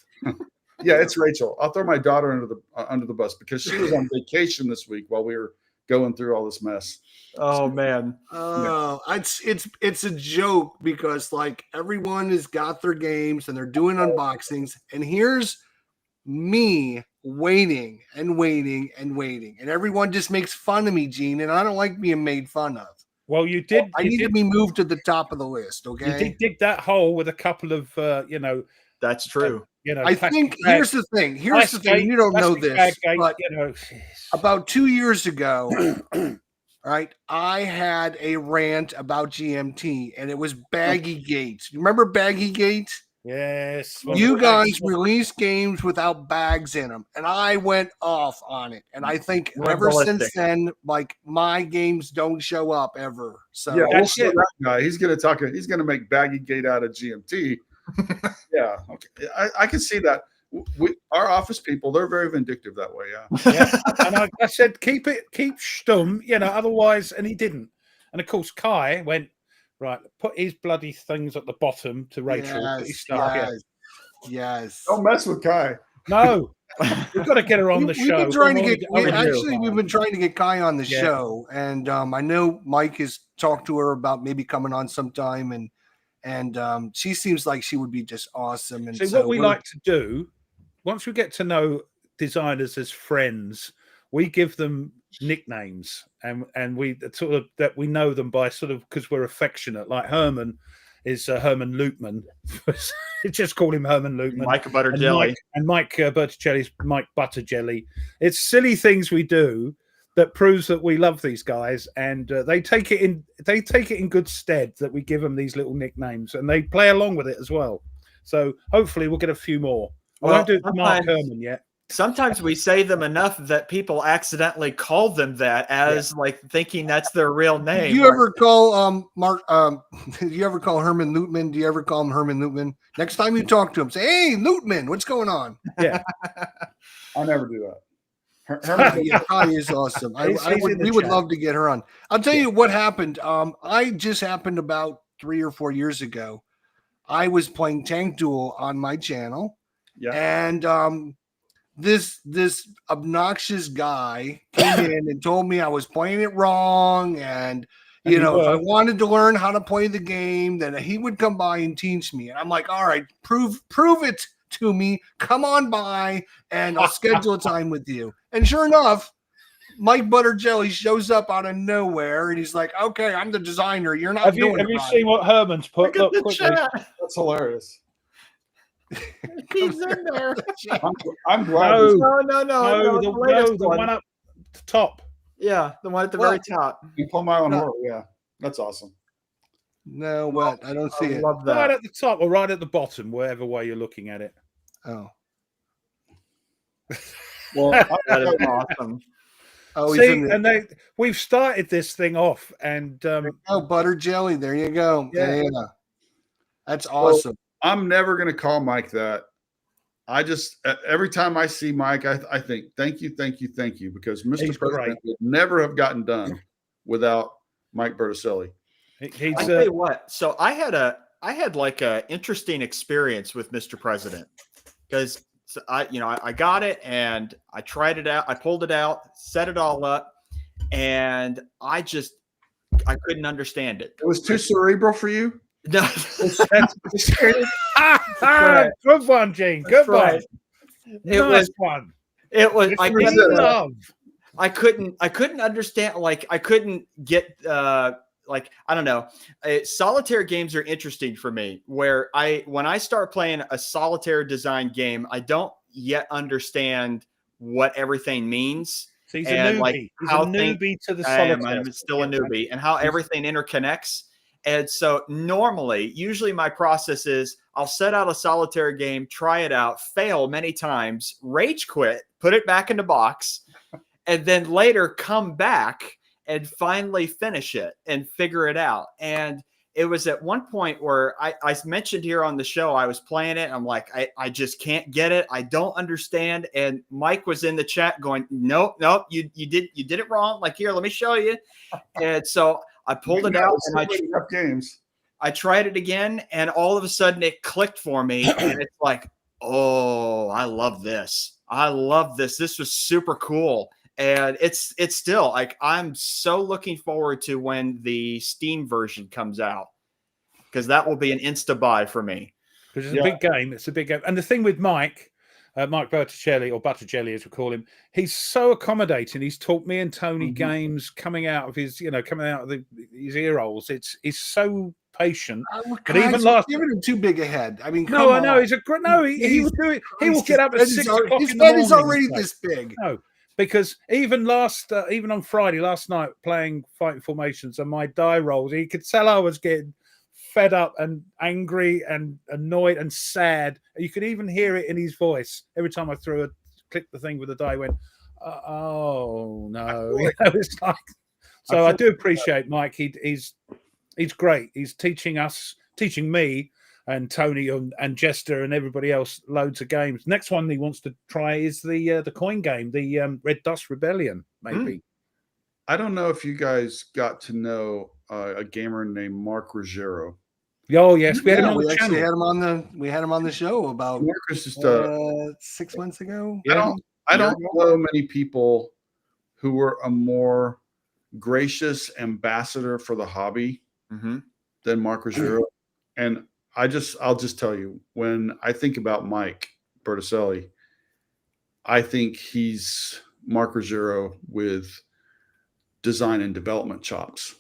Yeah, it's Rachel. I'll throw my daughter under the bus because she was on vacation this week while we were going through all this mess. Oh man. It's a joke because like everyone has got their games and they're doing unboxings, and here's me waiting and waiting and waiting, and everyone just makes fun of me, Gene, and I don't like being made fun of. Well, you did. I need to be moved to the top of the list. Okay, you did dig that hole with a couple of That's true. I think here's the thing. You don't know this, but about 2 years ago, right, I had a rant about GMT, and it was Baggy Gate. You remember Baggy Gate? Yes. You guys released games without bags in them, and I went off on it. And I think ever since then, like my games don't show up ever. So yeah, we'll see that guy. He's gonna make Baggy Gate out of GMT. Yeah, okay. I can see that. our office people, they're very vindictive that way. Yeah. Yeah. And I said, keep stum, otherwise, and he didn't. And of course, Kai went, right, put his bloody things at the bottom to Rachel. Put his stuff here. Yes. Don't mess with Kai. No, we've got to get her on the show. We've been trying to get. we've been trying to get Kai on the show, and I know Mike has talked to her about maybe coming on sometime, and she seems like she would be just awesome. And see, what we like to do, once we get to know designers as friends, we give them nicknames, and we sort of that we know them by sort of because we're affectionate. Like Herman is Herman Lukeman. Just call him Herman Lukeman. Mike Butterjelly. And Mike Butterjelly's Mike Butterjelly. It's silly things we do that proves that we love these guys, and they take it in good stead that we give them these little nicknames, and they play along with it as well. So hopefully we'll get a few more. I won't do Mark Herman yet. Sometimes we say them enough that people accidentally call them that as like thinking that's their real name. Do you ever call Mark? Do you ever call Herman Lutman? Do you ever call him Herman Lutman? Next time you talk to him, say, "Hey, Lutman, what's going on?" Yeah, I never do that. Kai is awesome. We would love to get her on. I'll tell you what happened. I just happened about 3 or 4 years ago. I was playing Tank Duel on my channel, and this obnoxious guy came in and told me I was playing it wrong, and if I wanted to learn how to play the game, then he would come by and teach me. And I'm like, all right, prove it to me. Come on by, and I'll schedule a time with you. And sure enough, Mike Butterjelly shows up out of nowhere, and he's like, "Okay, I'm the designer. You're not doing it." Have you seen what Herman's put? Look, that's hilarious. He's in there. I'm glad. No. The one up the top. Yeah, the one at the very top. You pull my own horror. Yeah, that's awesome. No, what? I don't see it. Love that. Right at the top or right at the bottom, wherever way you're looking at it. Oh. Well, that is awesome. Oh, see, and we've started this thing off, and Butterjelly. There you go. Yeah. That's awesome. Well, I'm never going to call Mike that. I just every time I see Mike, I think thank you, because Mr. President would never have gotten done without Mike Butterjelly. I tell you what. So I had like a interesting experience with Mr. President, because I got it and I tried it out. I pulled it out, set it all up, and I couldn't understand it. It was too cerebral for you? No. Good one, Gene. Good one. It was fun. It was. I couldn't understand. Like I couldn't get. Like I don't know. Solitaire games are interesting for me. When I start playing a solitaire design game, I don't yet understand what everything means. So he's a newbie. Like he's a newbie to the solitaire. I'm still a newbie, and how everything interconnects. And so usually my process is I'll set out a solitaire game, try it out, fail many times, rage quit, put it back in the box, and then later come back and finally finish it and figure it out. And it was at one point where I mentioned here on the show, I was playing it. I'm like, I just can't get it. I don't understand. And Mike was in the chat going, nope, you did it wrong. Like, here, let me show you. And so I pulled it out and I tried it again, and all of a sudden it clicked for me. And it's like, oh, I love this. This was super cool. And it's still like, I'm so looking forward to when the Steam version comes out, because that will be an insta buy for me. Because it's a big game. It's a big game. And the thing with Mike Butterjelly, or Butterjelly as we call him, he's so accommodating. He's taught me and Tony games coming out of his, his ear holes. He's so patient. But even giving him too big a head. I mean, I know he's a great. No, he would do it. He will get up at 6 o'clock in the morning. His head is already this big. No. Because even on Friday, last night, playing Fighting Formations and my die rolls, he could tell I was getting fed up and angry and annoyed and sad. You could even hear it in his voice. Every time I clicked the thing with the die, went, oh, no. It's like, so I do appreciate Mike. He's great. He's teaching me and Tony and Jester and everybody else loads of games. Next one he wants to try is the coin game, the Red Dust Rebellion, maybe. I don't know if you guys got to know a gamer named Mark Ruggiero. Oh yes, we had him on we the actually channel. had him on the show about Mark is just 6 months ago. Yeah. I don't know many people who were a more gracious ambassador for the hobby than Mark Ruggiero. And I'll just tell you, when I think about Mike Berticelli, I think he's Mark Ruggiero with design and development chops,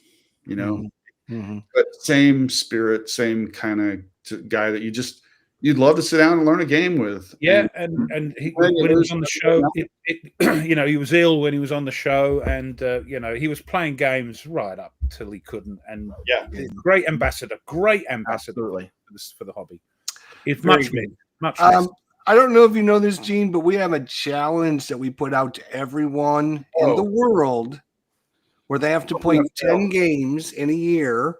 you know, but same spirit, same kind of guy that you'd love to sit down and learn a game with. Yeah, and he, when he was on the show, you know, he was ill when he was on the show, and you know, he was playing games right up till he couldn't. And great ambassador Absolutely. for the hobby. It's much missed. I don't know if you know this, Gene, but we have a challenge that we put out to everyone in the world where they have to play 10 games in a year.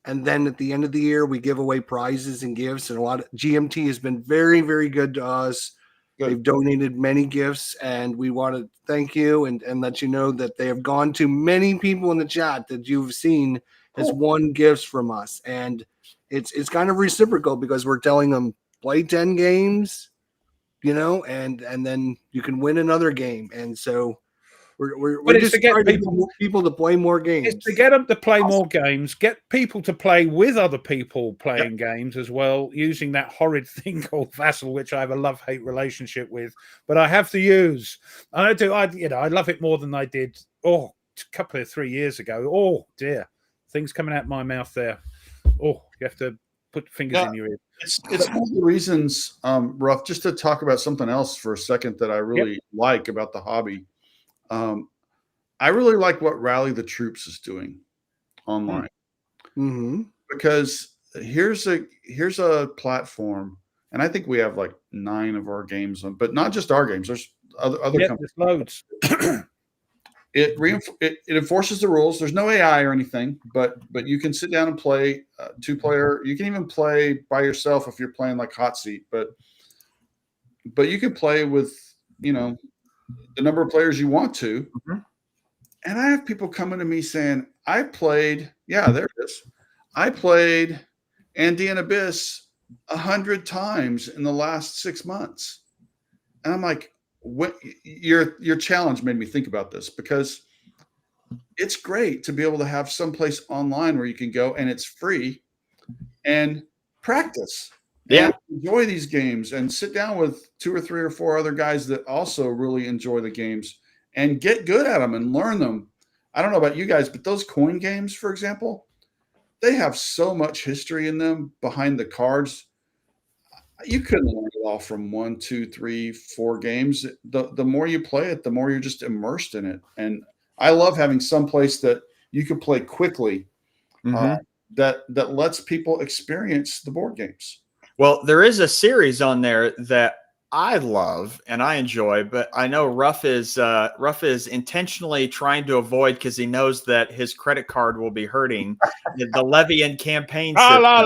And then at the end of the year, we give away prizes and gifts. And GMT has been very, very good to us. Good. They've donated many gifts, and we want to thank you and let you know that they have gone to many people in the chat that you've seen has won gifts from us. And it's kind of reciprocal because we're telling them play 10 games, you know, and then you can win another game. And so we're just trying to get people to play more games. It's to get them to play more games, get people to play with other people playing games as well, using that horrid thing called Vassal, which I have a love-hate relationship with, but I have to use. And I love it more than I did a couple of 3 years ago. Oh dear, things coming out my mouth there. Oh, you have to put fingers in your ear. It's one of the reasons, Ruff, just to talk about something else for a second that I really like about the hobby. I really like what Rally the Troops is doing online because here's a platform, and I think we have like 9 of our games on, but not just our games. There's other companies. There's loads. It enforces the rules. There's no AI or anything, but you can sit down and play 2-player. You can even play by yourself if you're playing like Hot Seat, but you can play with, you know, the number of players you want to. And I have people coming to me saying, I played Andean Abyss 100 times in the last 6 months. And I'm like, what? Your challenge made me think about this, because it's great to be able to have someplace online where you can go and it's free and practice. And enjoy these games and sit down with 2 or 3 or 4 other guys that also really enjoy the games and get good at them and learn them. I don't know about you guys, but those coin games, for example, they have so much history in them behind the cards. You couldn't learn it all from 1, 2, 3, 4 games. The more you play it, the more you're just immersed in it. And I love having some place that you can play quickly that lets people experience the board games. Well, there is a series on there that I love and I enjoy, but I know Ruff is intentionally trying to avoid because he knows that his credit card will be hurting. The Levian campaign system. La.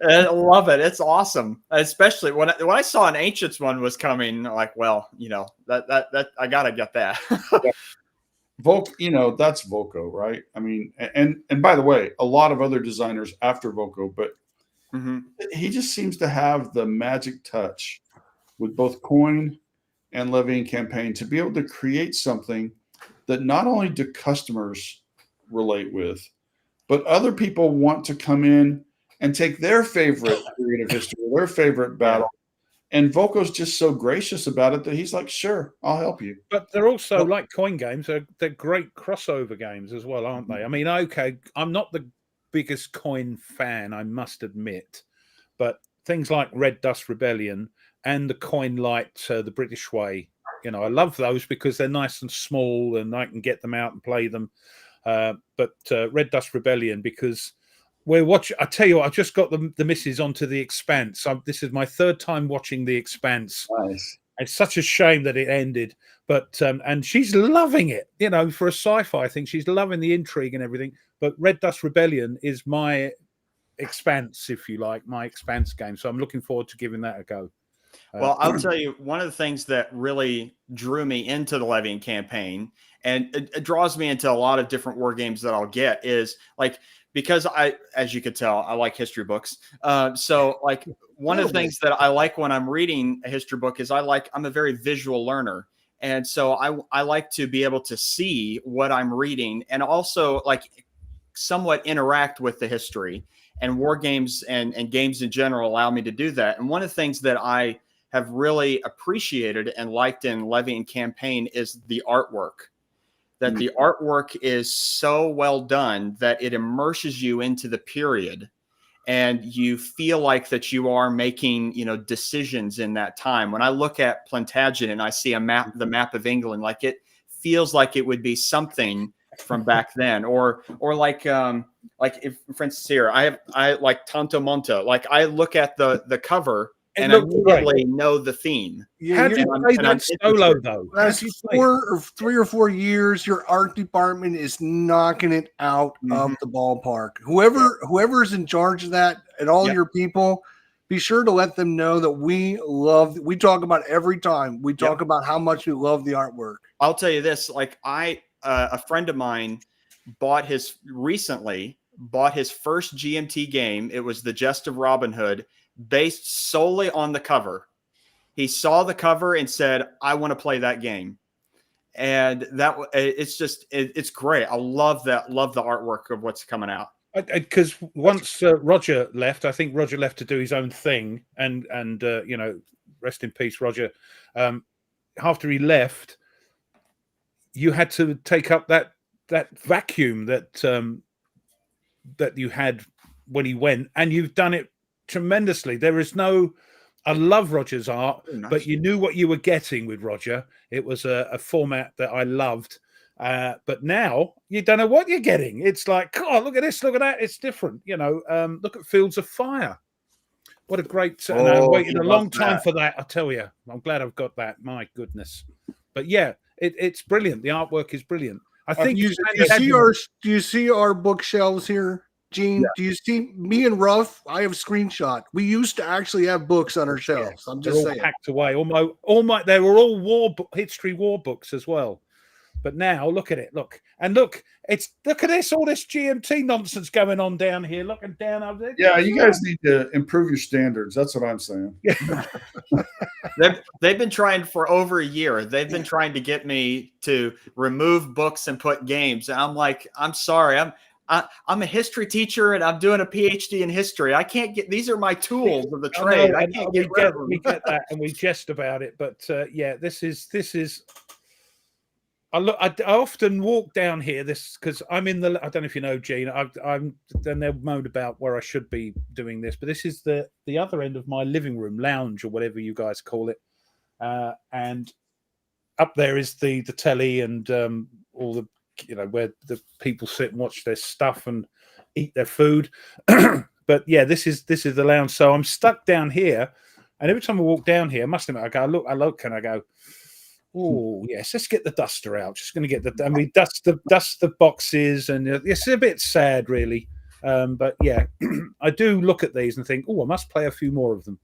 I love it. It's awesome, especially when I saw an Ancients one was coming. Like, well, you know, that I gotta get that. You know, that's Voco, right? I mean, and by the way, a lot of other designers after Voco, but he just seems to have the magic touch with both coin and Levian campaign to be able to create something that not only do customers relate with, but other people want to come in and take their favorite period of history, their favorite battle. And Voco's just so gracious about it that he's like, sure, I'll help you. But they're also like coin games. They're great crossover games as well, aren't they? I mean, okay, I'm not the biggest coin fan, I must admit. But things like Red Dust Rebellion and the Coin Light, the British Way, you know, I love those because they're nice and small and I can get them out and play them. But Red Dust Rebellion, because we're watching. I tell you what, I just got the missus onto The Expanse. This is my 3rd time watching The Expanse. Nice. It's such a shame that it ended, but and she's loving it. You know, for a sci-fi thing, she's loving the intrigue and everything. but Red Dust Rebellion is my Expanse, if you like, my Expanse game. So I'm looking forward to giving that a go. Well, I'll tell you, one of the things that really drew me into the Levian campaign, and it draws me into a lot of different war games that I'll get, is like, because as you could tell, I like history books. So like one of the things that I like when I'm reading a history book is I'm a very visual learner. And so I like to be able to see what I'm reading and also like somewhat interact with the history. And war games and games in general allow me to do that. And one of the things that I have really appreciated and liked in Levian campaign is the artwork. That the artwork is so well done that it immerses you into the period, and you feel like that you are making, decisions in that time. When I look at Plantagenet and I see the map of England, like it feels like it would be something from back then, or like if, for instance, here I like Tanto Monta. Like I look at the cover and I immediately know the theme. How do you play that solo though? Last 3 or 4 years, your art department is knocking it out of the ballpark. Whoever's in charge of that and all your people, be sure to let them know that we talk about every time we talk about how much we love the artwork. I'll tell you this, like a friend of mine bought his first GMT game. It was The Jest of Robin Hood, based solely on the cover. He saw the cover and said, I want to play that game. And it's great. I love that. Love the artwork of what's coming out. Because once Roger left, I think Roger left to do his own thing, and rest in peace, Roger. After he left, you had to take up that vacuum that you had when he went, and you've done it tremendously. There is no, I love Roger's art, but you knew what you were getting with Roger. It was a format that I loved. But now you don't know what you're getting. It's like, oh, look at this, look at that. It's different. Look at Fields of Fire. What a great, and I waited a long time for that. I tell you, I'm glad I've got that. My goodness. But yeah, it's brilliant. The artwork is brilliant. I think do you see our bookshelves here, Gene? Yeah. Do you see me and Ruff? I have screenshot. We used to actually have books on our shelves. I'm just saying, packed away. They were all history war books as well. But now look at it. Look at this, all this GMT nonsense going on down here. Looking down over there. Yeah, you guys need to improve your standards. That's what I'm saying. They've been trying for over a year. They've been trying to get me to remove books and put games. And I'm like, I'm sorry. I'm a history teacher and I'm doing a PhD in history. I can't get, these are my tools of the trade. I can't get rid of them. We get that and we jest about it. But this is. I often walk down here because I'm in the. I don't know if you know, Gene. I'm then they'll moan about where I should be doing this, but this is the other end of my living room, lounge or whatever you guys call it, and up there is the telly and all the where the people sit and watch their stuff and eat their food. But yeah, this is the lounge. So I'm stuck down here, and every time I walk down here, I must admit, I look, and I go, oh yes, let's get the duster out. Just going to get and we dust the boxes, and it's a bit sad, really. But yeah, I do look at these and think, oh, I must play a few more of them.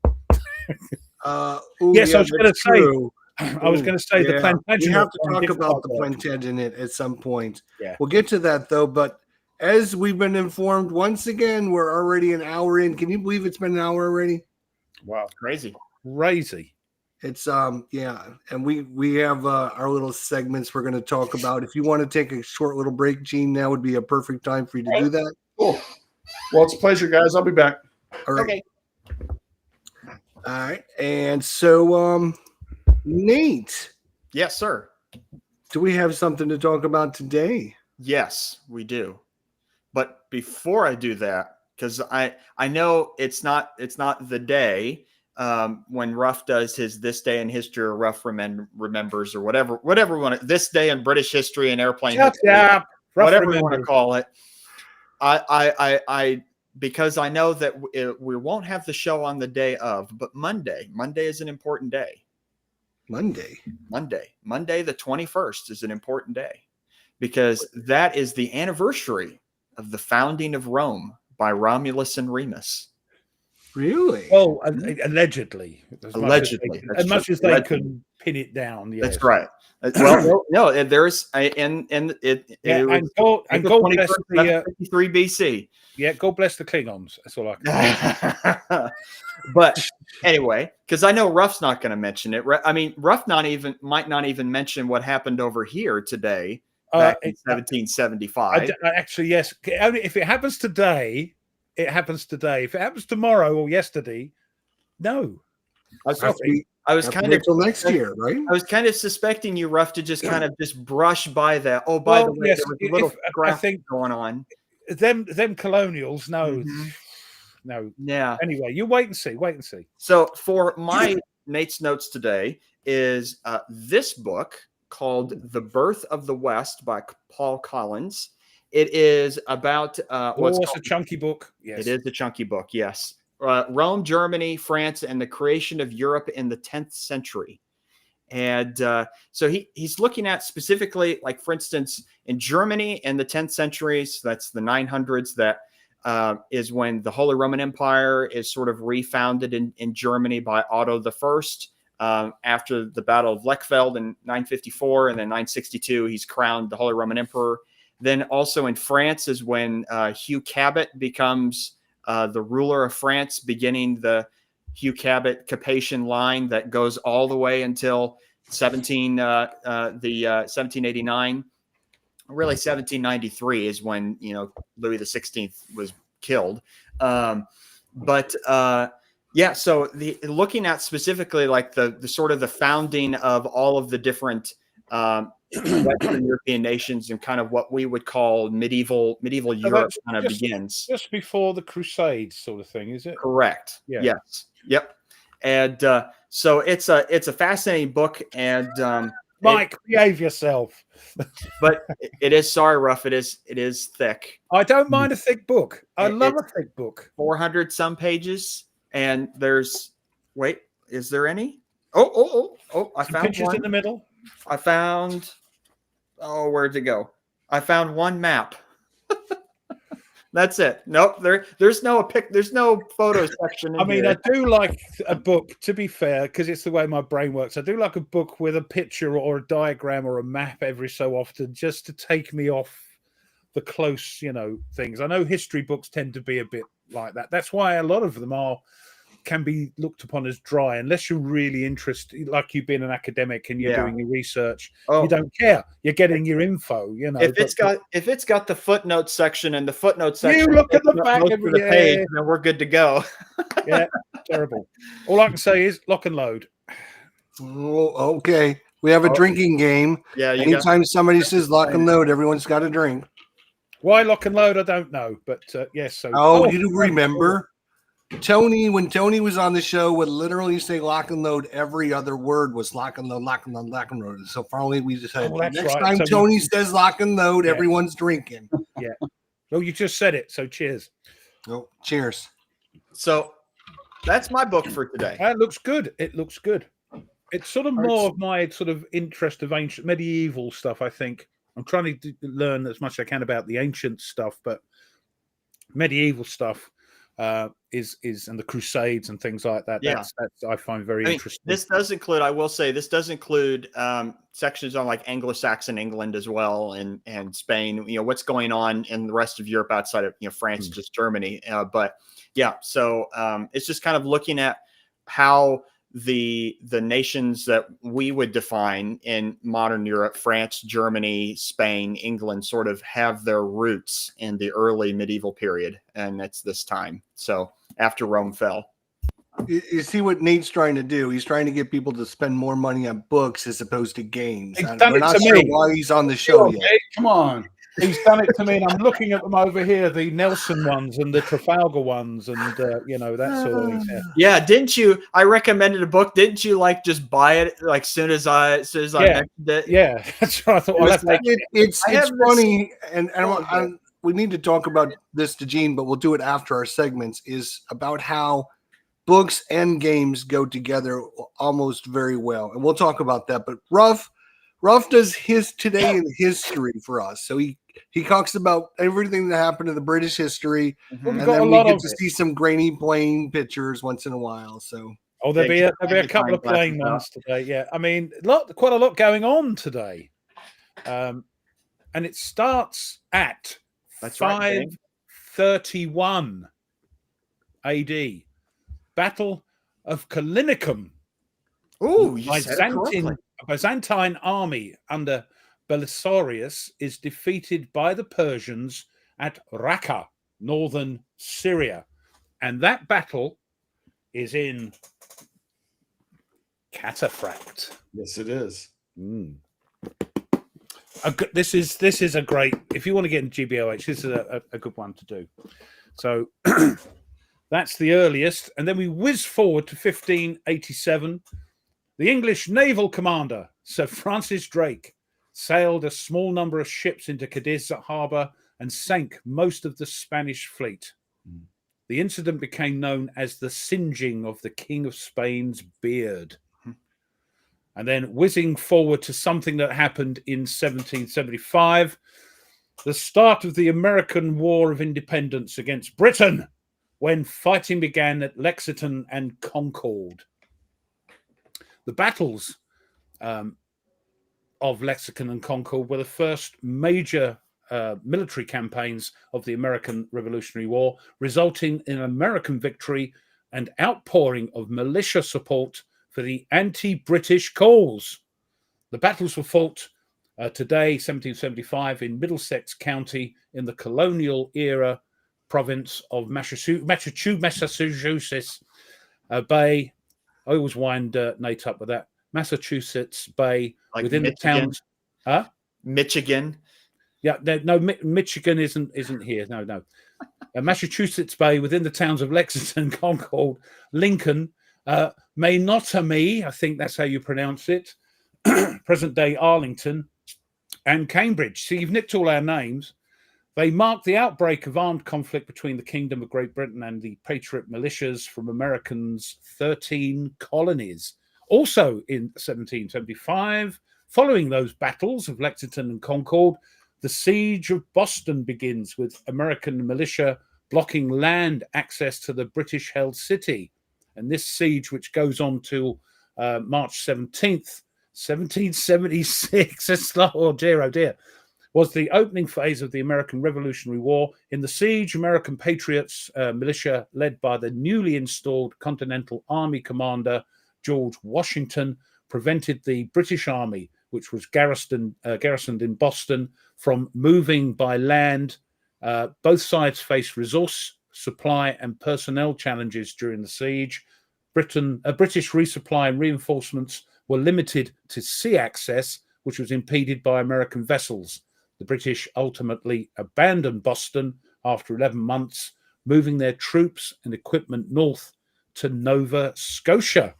Yes, I was going to say. I was going to say the Plantagenet. We have to talk about the Plantagenet at some point. Yeah, we'll get to that though. But as we've been informed, once again, we're already an hour in. Can you believe it's been an hour already? Wow, crazy. It's and we have our little segments we're going to talk about. If you want to take a short little break, Gene, now would be a perfect time for you to do that. Cool. Well, it's a pleasure, guys. I'll be back. All right. Okay. All right. And so, Nate. Yes, sir. Do we have something to talk about today? Yes, we do. But before I do that, because I know it's not the day. When Ruff does his This Day in History, or Ruff remembers, or whatever we want to, This Day in British History and Airplane History, whatever we want to call it. I because I know that we won't have the show on the day of, but Monday is an important day. Monday the 21st is an important day because that is the anniversary of the founding of Rome by Romulus and Remus. Really? Well, allegedly. Allegedly. As much as they can pin it down. Yes. That's right. Well, no, there's and it and was God bless the 53 BC. Yeah, God bless the Klingons. That's all I can. But anyway, because I know Ruff's not going to mention it. I mean, Ruff might not even mention what happened over here today back in 1775. Actually, yes. Only if it happens today, it happens today. If it happens tomorrow or yesterday, no. I was kind of until next year, right? I was kind of suspecting you, Ruff, to just kind of just brush by that. Oh, by the way, yes, there was a little graphic going on. Them colonials, no. Mm-hmm. No. Yeah. Anyway, you wait and see. Wait and see. So for my Nate's notes today is this book called The Birth of the West by Paul Collins. It is about it's a chunky book. Yes. It is a chunky book, yes. Rome, Germany, France, and the creation of Europe in the 10th century. And so he's looking at specifically, like, for instance, in Germany in the 10th century, so that's the 900s, that is when the Holy Roman Empire is sort of refounded in Germany by Otto I. After the Battle of Lechfeld in 954, and then 962, he's crowned the Holy Roman Emperor. Then also in France is when Hugh Cabot becomes the ruler of France, beginning the Hugh Cabot Capetian line that goes all the way until 1789. Really, 1793 is when Louis XVI was killed. Yeah, so looking at specifically like the sort of the founding of all of the different Western European nations and kind of what we would call medieval Europe kind of begins just before the Crusades, sort of thing, is it? Correct. Yeah. Yes. Yep. And so it's a fascinating book, and Mike, behave yourself. But it is, sorry, Ruff, it is thick. I don't mind a thick book. I love a thick book. 400 some pages, and there's is there any? Oh! I found pictures one in the middle. I found. Oh, where'd it go? I found one map. That's it. Nope. There's no photo section. I mean, I do like a book, to be fair, because it's the way my brain works. I do like a book with a picture or a diagram or a map every so often, just to take me off the close, things. I know history books tend to be a bit like that. That's why a lot of them can be looked upon as dry, unless you're really interested, like you've been an academic and you're doing your research. You don't care. You're getting your info, If it's got the footnote section, and the footnote section, you look at the back of the page, then we're good to go. Yeah, terrible. All I can say is lock and load. Oh, okay. We have a drinking game. Yeah. Anytime somebody says lock and load, everyone's got a drink. Why lock and load? I don't know, but yes. So. You do remember? When Tony was on the show, would literally say lock and load. Every other word was lock and load, lock and load, lock and load. So finally, we just said next time Tony says lock and load, everyone's drinking. Yeah. Well, you just said it, so cheers. Oh, cheers. So that's my book for today. It looks good. It looks good. It's sort of more of my sort of interest of ancient medieval stuff, I think. I'm trying to learn as much as I can about the ancient stuff, but medieval stuff is and the Crusades and things like that. That's I find very interesting. This does include, I will say, sections on like Anglo-Saxon England as well, and Spain. What's going on in the rest of Europe outside of France, just Germany. But yeah, so it's just kind of looking at how the nations that we would define in modern Europe, France, Germany, Spain, England, sort of have their roots in the early medieval period, and it's this time. So after Rome fell. You see what Nate's trying to do? He's trying to get people to spend more money on books as opposed to games. We're not sure why he's on the show yet. Come on. He's done it to me, and I'm looking at them over here, the Nelson ones and the Trafalgar ones, and that sort of thing. Yeah, didn't you? I recommended a book. Didn't you just buy it like soon as I mentioned it? Yeah, that's right. I thought it's funny, and we need to talk about this to Gene, but we'll do it after our segments. Is about how books and games go together almost very well, and we'll talk about that. But Ruff does his today in history for us. So he he talks about everything that happened to the British history, Mhm. We've and got a then we lot get of to it. see some grainy plane pictures once in a while. So Oh, there'll be get a couple of magnifying plain glasses out. ones today. Yeah, I mean, quite a lot going on today, and it starts at That's right, Bing. 531 AD, Battle of Callinicum. Ooh, you said it correctly. A Byzantine army under Belisarius is defeated by the Persians at Raqqa, northern Syria, and that battle is in Cataphract. Yes, it is. Mm. This is a great. If you want to get in GBOH, this is a good one to do. So that's the earliest, and then we whiz forward to 1587. The English naval commander Sir Francis Drake sailed a small number of ships into Cadiz harbour and sank most of the Spanish fleet. The incident became known as the singeing of the King of Spain's beard. And then whizzing forward to something that happened in 1775, the start of the American War of Independence against Britain, when fighting began at Lexington and Concord. The battles of Lexington and Concord were the first major military campaigns of the American Revolutionary War, resulting in American victory and outpouring of militia support for the anti-British cause. The battles were fought today, 1775, in Middlesex County in the colonial era province of Massachusetts Bay. I always wind Nate up with that. Massachusetts Bay, Like within Michigan. the towns. Huh? Michigan. Yeah, no, Michigan isn't here. No. Massachusetts Bay, within the towns of Lexington, Concord, Lincoln, Mainotomy, I think that's how you pronounce it, present-day Arlington, and Cambridge. So you've nicked all our names. They marked the outbreak of armed conflict between the Kingdom of Great Britain and the Patriot militias from Americans' 13 colonies. Also in 1775, following those battles of Lexington and Concord, the siege of Boston begins, with American militia blocking land access to the British-held city. And this siege, which goes on till March 17th, 1776, oh dear, was the opening phase of the American Revolutionary War. In the siege, American Patriots militia, led by the newly installed Continental Army commander George Washington, prevented the British Army, which was garrisoned in Boston, from moving by land. Both sides faced resource, supply, and personnel challenges during the siege. British resupply and reinforcements were limited to sea access, which was impeded by American vessels. The British ultimately abandoned Boston after 11 months, moving their troops and equipment north to Nova Scotia.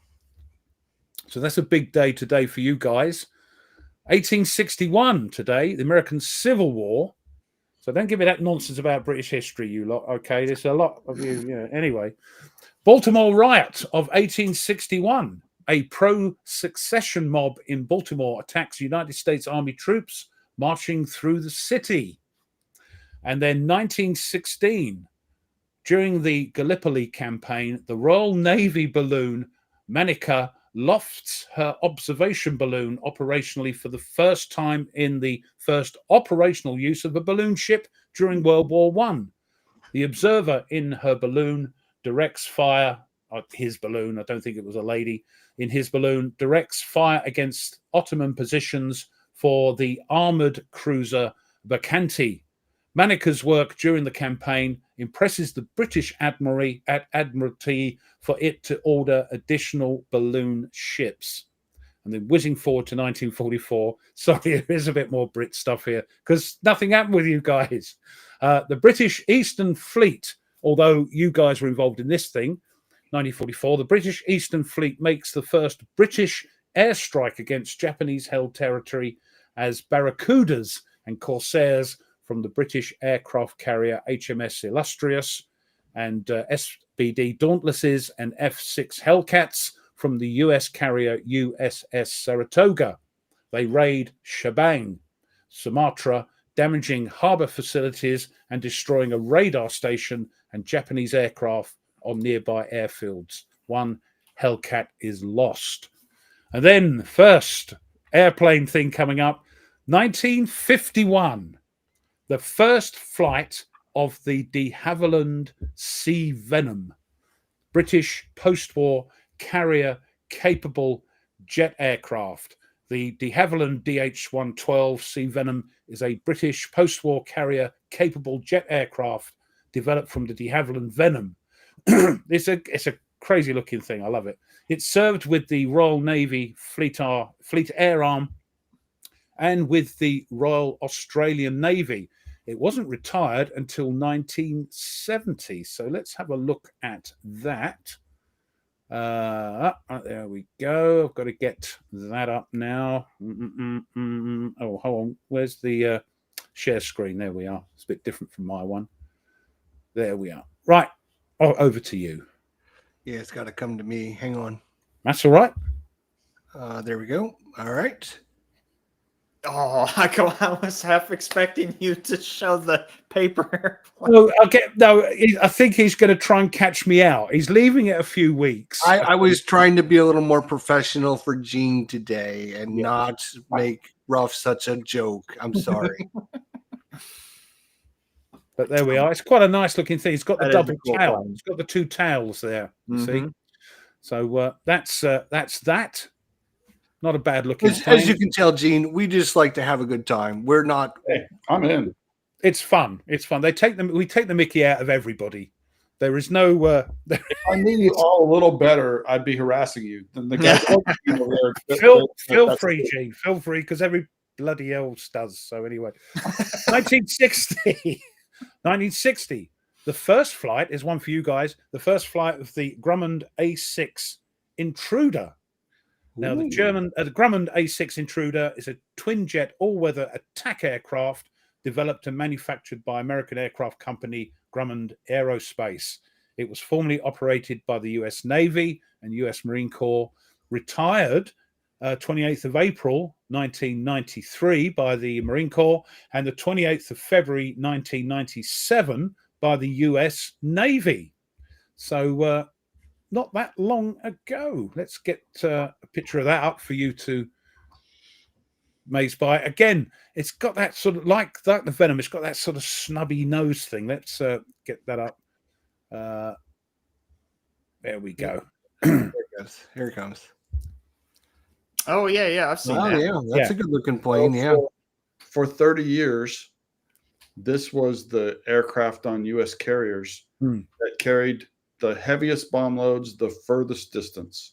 So that's a big day today for you guys. 1861 today, the American Civil War. So don't give me that nonsense about British history, you lot. Okay, there's a lot of you. Anyway, Baltimore riot of 1861. A pro-secession mob in Baltimore attacks United States Army troops marching through the city. And then 1916, during the Gallipoli campaign, the Royal Navy balloon Manica lofts her observation balloon operationally for the first time in the first operational use of a balloon ship during World War I. The observer in her balloon directs fire, his balloon, I don't think it was a lady, in his balloon, directs fire against Ottoman positions for the armoured cruiser Bacanti. Manica's work during the campaign impresses the British Admiralty for it to order additional balloon ships. And then whizzing forward to 1944, sorry, there is a bit more Brit stuff here because nothing happened with you guys. The British Eastern Fleet, although you guys were involved in this thing, 1944, the British Eastern Fleet makes the first British airstrike against Japanese-held territory as Barracudas and Corsairs from the British aircraft carrier HMS Illustrious and SBD Dauntlesses and F-6 Hellcats from the US carrier USS Saratoga. They raid Sabang, Sumatra, damaging harbor facilities and destroying a radar station and Japanese aircraft on nearby airfields. One Hellcat is lost. And then first airplane thing coming up, 1951, the first flight of the de Havilland Sea Venom, British post-war carrier-capable jet aircraft. The de Havilland DH-112 Sea Venom is a British post-war carrier-capable jet aircraft developed from the de Havilland Venom. It's a crazy-looking thing. I love it. It served with the Royal Navy Fleet Air Arm and with the Royal Australian Navy. It wasn't retired until 1970. So let's have a look at that. There we go. I've got to get that up now. Oh, hold on. Where's the share screen? There we are. It's a bit different from my one. There we are. Right. Oh, over to you. Yeah, it's got to come to me. Hang on. That's all right. There we go. All right. Oh, I was half expecting you to show the paper. No, I think he's going to try and catch me out. He's leaving it a few weeks. I was trying to be a little more professional for Gene today and not make Ruff such a joke. I'm sorry. But there we are. It's quite a nice looking thing. It's got the double cool tail. one. It's got the two tails there. You see? So that's that. Not a bad looking thing. As you can tell, Gene, we just like to have a good time. We're not. Hey, I'm in. It's fun. It's fun. We take the Mickey out of everybody. There is no. If I knew you all a little better, I'd be harassing you. Than the guy over there. Feel free, Gene. Feel free, because every bloody else does. So anyway, 1960. 1960. The first flight is one for you guys. The first flight of the Grumman A6 Intruder. Now, the Grumman A6 Intruder is a twin-jet all-weather attack aircraft developed and manufactured by American aircraft company Grumman Aerospace. It was formerly operated by the U.S. Navy and U.S. Marine Corps, retired 28th of April 1993 by the Marine Corps, and the 28th of February 1997 by the U.S. Navy. So not that long ago. Let's get a picture of that up for you to maze by. Again, it's got that sort of, like that, the Venom, it's got that sort of snubby nose thing. Let's get that up. There we go. Here it comes. Oh, yeah, I've seen that. Yeah, that's a good looking plane. For 30 years, this was the aircraft on U.S. carriers that carried the heaviest bomb loads the furthest distance.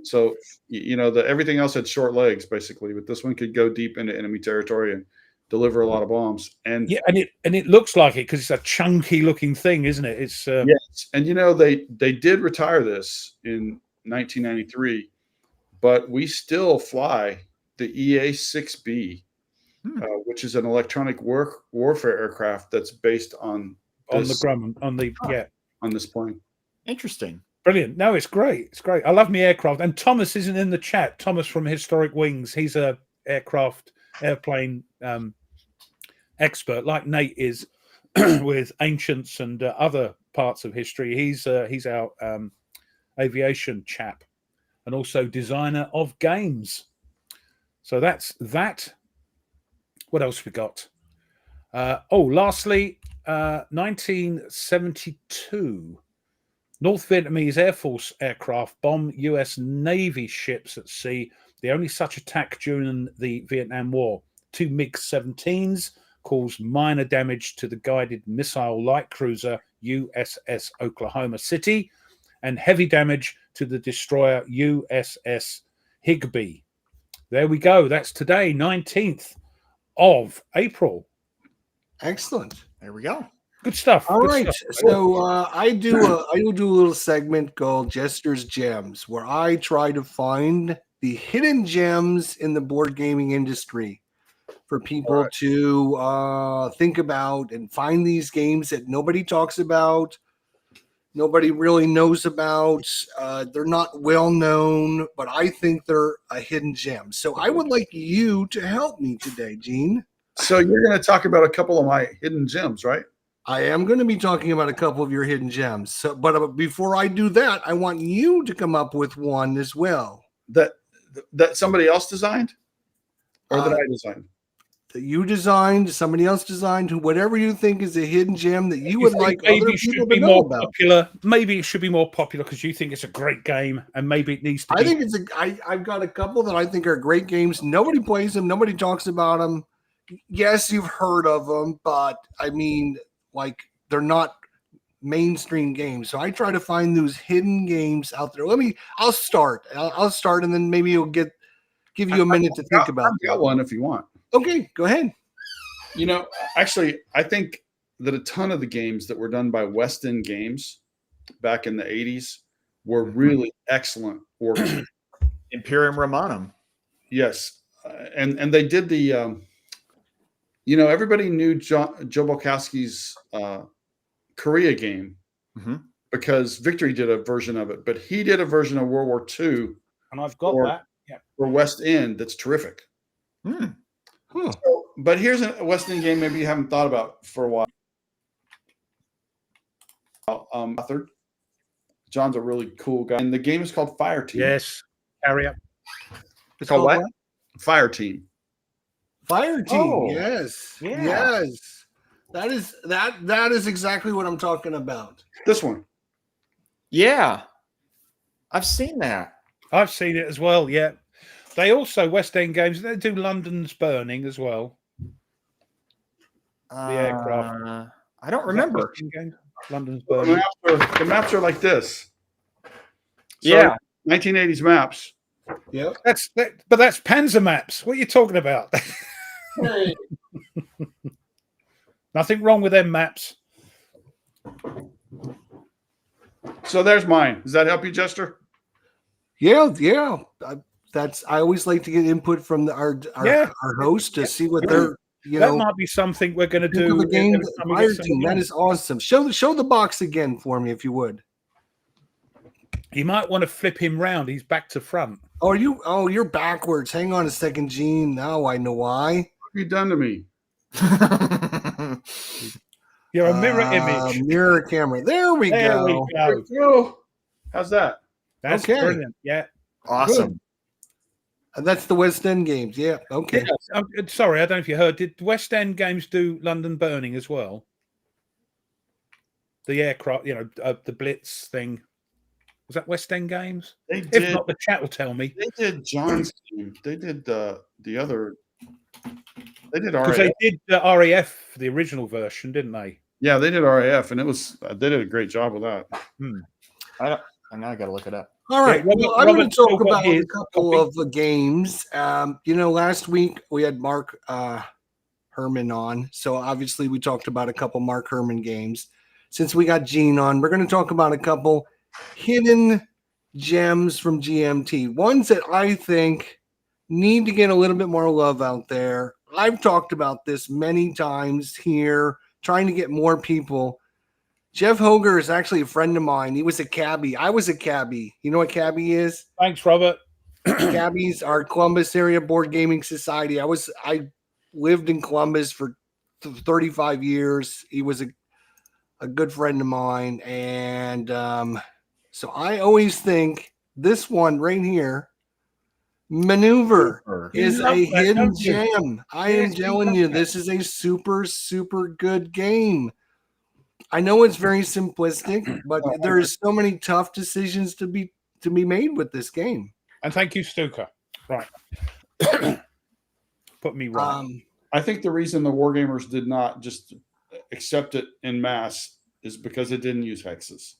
So, everything else had short legs, basically, but this one could go deep into enemy territory and deliver a lot of bombs. And it looks like it because it's a chunky looking thing, isn't it? It's yes. And they did retire this in 1993, but we still fly the EA-6B, which is an electronic warfare aircraft that's based on this plane. Interesting. Brilliant. No, it's great. It's great. I love me aircraft. And Thomas isn't in the chat. Thomas from Historic Wings. He's a airplane expert, like Nate is with ancients and other parts of history. He's our aviation chap, and also designer of games. So that's that. What else we got? Lastly, 1972. North Vietnamese Air Force aircraft bomb U.S. Navy ships at sea. The only such attack during the Vietnam War. 2 MiG-17s caused minor damage to the guided missile light cruiser USS Oklahoma City and heavy damage to the destroyer USS Higbee. There we go. That's today, 19th of April. Excellent. There we go. Good stuff. All right. So I do a little segment called Jester's Gems, where I try to find the hidden gems in the board gaming industry for people to think about and find these games that nobody talks about, nobody really knows about. They're not well known, but I think they're a hidden gem. So I would like you to help me today, Gene. So you're going to talk about a couple of my hidden gems, right? I am going to be talking about a couple of your hidden gems. So, but before I do that, I want you to come up with one as well. That somebody else designed, or that I designed? That you designed, somebody else designed, whatever you think is a hidden gem that you would like other people to know about. Popular. Maybe it should be more popular because you think it's a great game, and maybe it needs to be. I think I've got a couple that I think are great games. Nobody plays them. Nobody talks about them. Yes, you've heard of them, but I mean, like, they're not mainstream games. So I try to find those hidden games out there. I'll start, and then maybe you'll give you a minute to think about I've got one if you want. Okay, go ahead. You know, actually, I think that a ton of the games that were done by West End Games back in the 80s were really excellent orgs. Imperium Romanum. Yes. And they did the, everybody knew Joe Bolkowski's Korea game because Victory did a version of it, but he did a version of World War II. And I've got that. Yeah. For West End that's terrific. Huh. So, but here's a West End game maybe you haven't thought about for a while. John's a really cool guy. And the game is called Fire Team. Yes. Carry up. It's called what? Fire Team. Fire Team. Oh, yes. yeah. Yes. That is exactly what I'm talking about. This one. Yeah. I've seen that. I've seen it as well. Yeah. They also, West End Games, they do London's Burning as well. The aircraft. I don't remember. London's Burning. The maps are like this. So Yeah. 1980s maps. Yep. But that's Panzer maps. What are you talking about? Nothing wrong with them maps. So there's mine. Does that help you, Jester? Yeah. I always like to get input from our host to see what they're that might be something we're going to do. The game, Fire Team. That is awesome. Show the box again for me if you would. You might want to flip him round. He's back to front. Oh, you're backwards. Hang on a second, Gene. Now I know why. What have you done to me? You're a mirror image. Mirror camera. There we go. How's that? That's brilliant. Yeah. Awesome. Good. And that's the West End Games. Yeah. Okay. Yeah. Sorry, I don't know if you heard. Did West End Games do London Burning as well? The aircraft, the Blitz thing. Was that West End Games? They did. If not, the chat will tell me. They did John's team. They did the other. They did RAF. Because they did the RAF, the original version, didn't they? Yeah, they did RAF, and it was they did a great job with that. I got to look it up. All right. Yeah, I'm going to talk about a couple of the games. Last week we had Mark Herman on, so obviously we talked about a couple Mark Herman games. Since we got Gene on, we're going to talk about a couple hidden gems from GMT, ones that I think need to get a little bit more love out there. I've talked about this many times here, trying to get more people. Jeff Hoger is actually a friend of mine. He was a cabbie. I was a cabbie. You know what cabbie is? Thanks, Robert. Cabbies are Columbus Area Board Gaming Society. I lived in Columbus for 35 years. He was a good friend of mine. And so I always think this one right here, Maneuver, is a hidden gem. I am telling you, this is a super, super good game. I know it's very simplistic, but there's so many tough decisions to be made with this game. And thank you, Stuka. Right. Put me right. I think the reason the Wargamers did not just accept it in mass is because it didn't use hexes.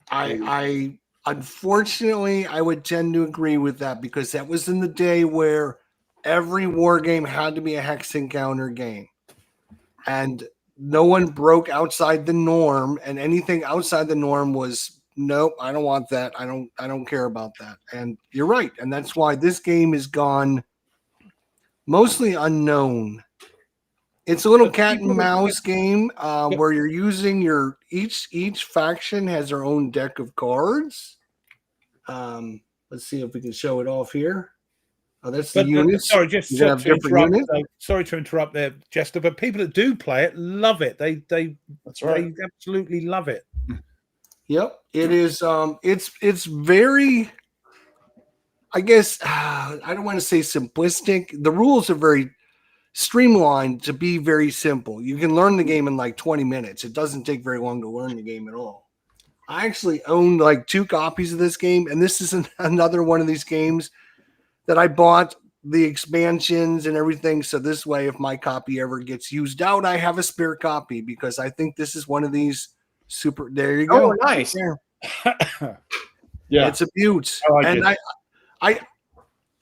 I unfortunately, I would tend to agree with that because that was in the day where every war game had to be a hex encounter game. And no one broke outside the norm, and anything outside the norm was nope, I don't want that. I don't care about that. And you're right. And that's why this game is gone mostly unknown. It's a little cat and mouse game where you're using each faction has their own deck of cards. Let's see if we can show it off here. Oh, that's the But units. sorry, just You're gonna to have different interrupt. units. Sorry to interrupt there, Jester. But people that do play it love it. They That's right. they absolutely love it. Yep, it is. It's very. I guess I don't want to say simplistic. The rules are very streamlined to be very simple. You can learn the game in like 20 minutes. It doesn't take very long to learn the game at all. I actually own like 2 copies of this game, and this is another one of these games that I bought the expansions and everything. So this way, if my copy ever gets used out, I have a spare copy because I think this is one of these super. There you go. Oh, nice. There. Yeah. It's a beaut. I like And it.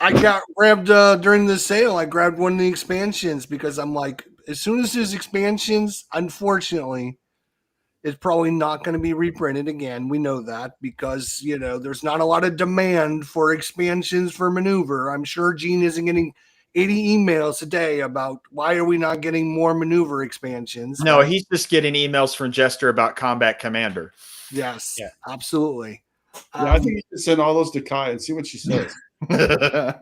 I got grabbed during the sale. I grabbed one of the expansions because I'm like, as soon as there's expansions, unfortunately, it's probably not going to be reprinted again. We know that because, there's not a lot of demand for expansions for Maneuver. I'm sure Gene isn't getting 80 emails a day about why are we not getting more Maneuver expansions. No, he's just getting emails from Jester about Combat Commander. Yes, Yeah. absolutely. Yeah, I think you should send all those to Kai and see what she says. But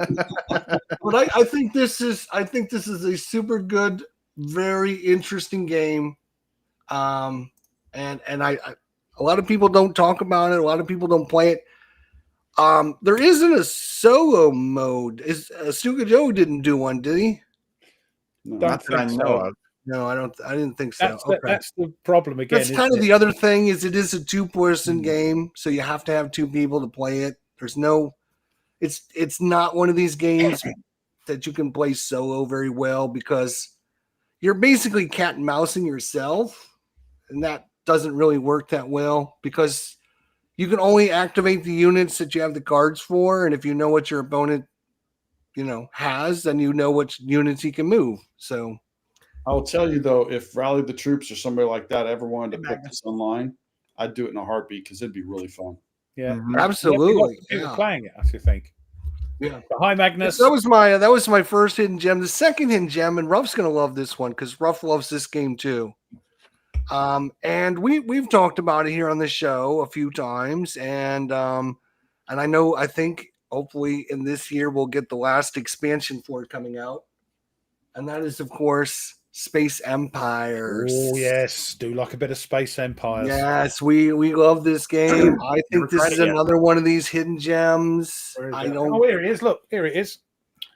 I think this is a super good, very interesting game. And a lot of people don't talk about it. A lot of people don't play it. There isn't a solo mode. Stuka Joe didn't do one, did he? No. Don't Not that I think know so. of. No, I didn't think so. That's the problem again. That's kind of the other thing is it is a 2-person game, so you have to have 2 people to play it. There's no, it's not one of these games that you can play solo very well because you're basically cat and mousing yourself, and that doesn't really work that well because you can only activate the units that you have the cards for, and if you know what your opponent, has, then you know which units he can move. So. I'll tell you though, if Rally the Troops or somebody like that ever wanted to put this online, I'd do it in a heartbeat because it'd be really fun. Yeah, Mhm. Absolutely. People Yeah. playing it. I think. Yeah. Hi, Magnus. That was my first hidden gem. The second hidden gem, and Ruff's gonna love this one because Ruff loves this game too. And we've talked about it here on the show a few times, and I think hopefully in this year we'll get the last expansion for it coming out, and that is of course Space Empires. Oh yes, do like a bit of Space Empires. Yes, we love this game. I think this is another one of these hidden gems. I don't. Oh, here it is. Look, here it is.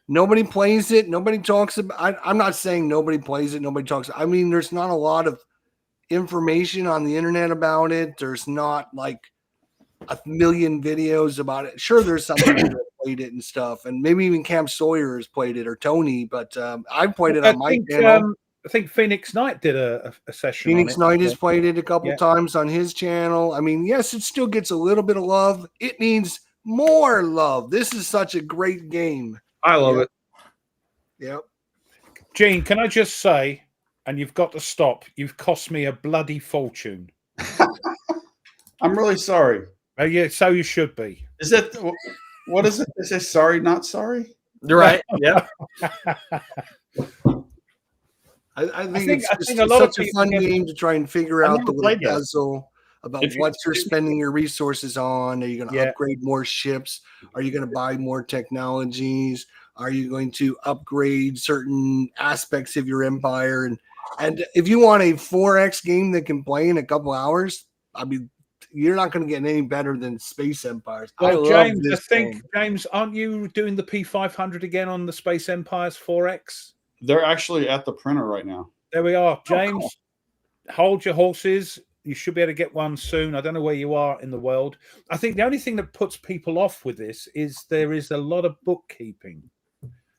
Nobody plays it. Nobody talks about. I'm not saying nobody plays it. Nobody talks. I mean, there's not a lot of information on the internet about it. There's not like a million videos about it. Sure, there's some people that played it and stuff, and maybe even Cam Sawyer has played it or Tony. But I played it on my channel. I think Phoenix Knight did a session. Phoenix on it. Knight has played it a couple times on his channel. I mean, yes, it still gets a little bit of love. It needs more love. This is such a great game. I love it. Yep. Gene, can I just say, and you've got to stop, you've cost me a bloody fortune. I'm really sorry. Oh, yeah, so you should be. Is it, what is it? Is it sorry, not sorry? You're right. Yeah. I think it's a lot such of a fun people game to try and figure out the little played that. puzzle about what you're spending your resources on. Are you going to upgrade more ships? Are you going to buy more technologies? Are you going to upgrade certain aspects of your empire? And if you want a 4X game that can play in a couple hours, I mean, you're not going to get any better than Space Empires. Well, James, aren't you doing the P500 again on the Space Empires 4X? They're actually at the printer right now. There we are. James, hold your horses. You should be able to get one soon. I don't know where you are in the world. I think the only thing that puts people off with this is there is a lot of bookkeeping.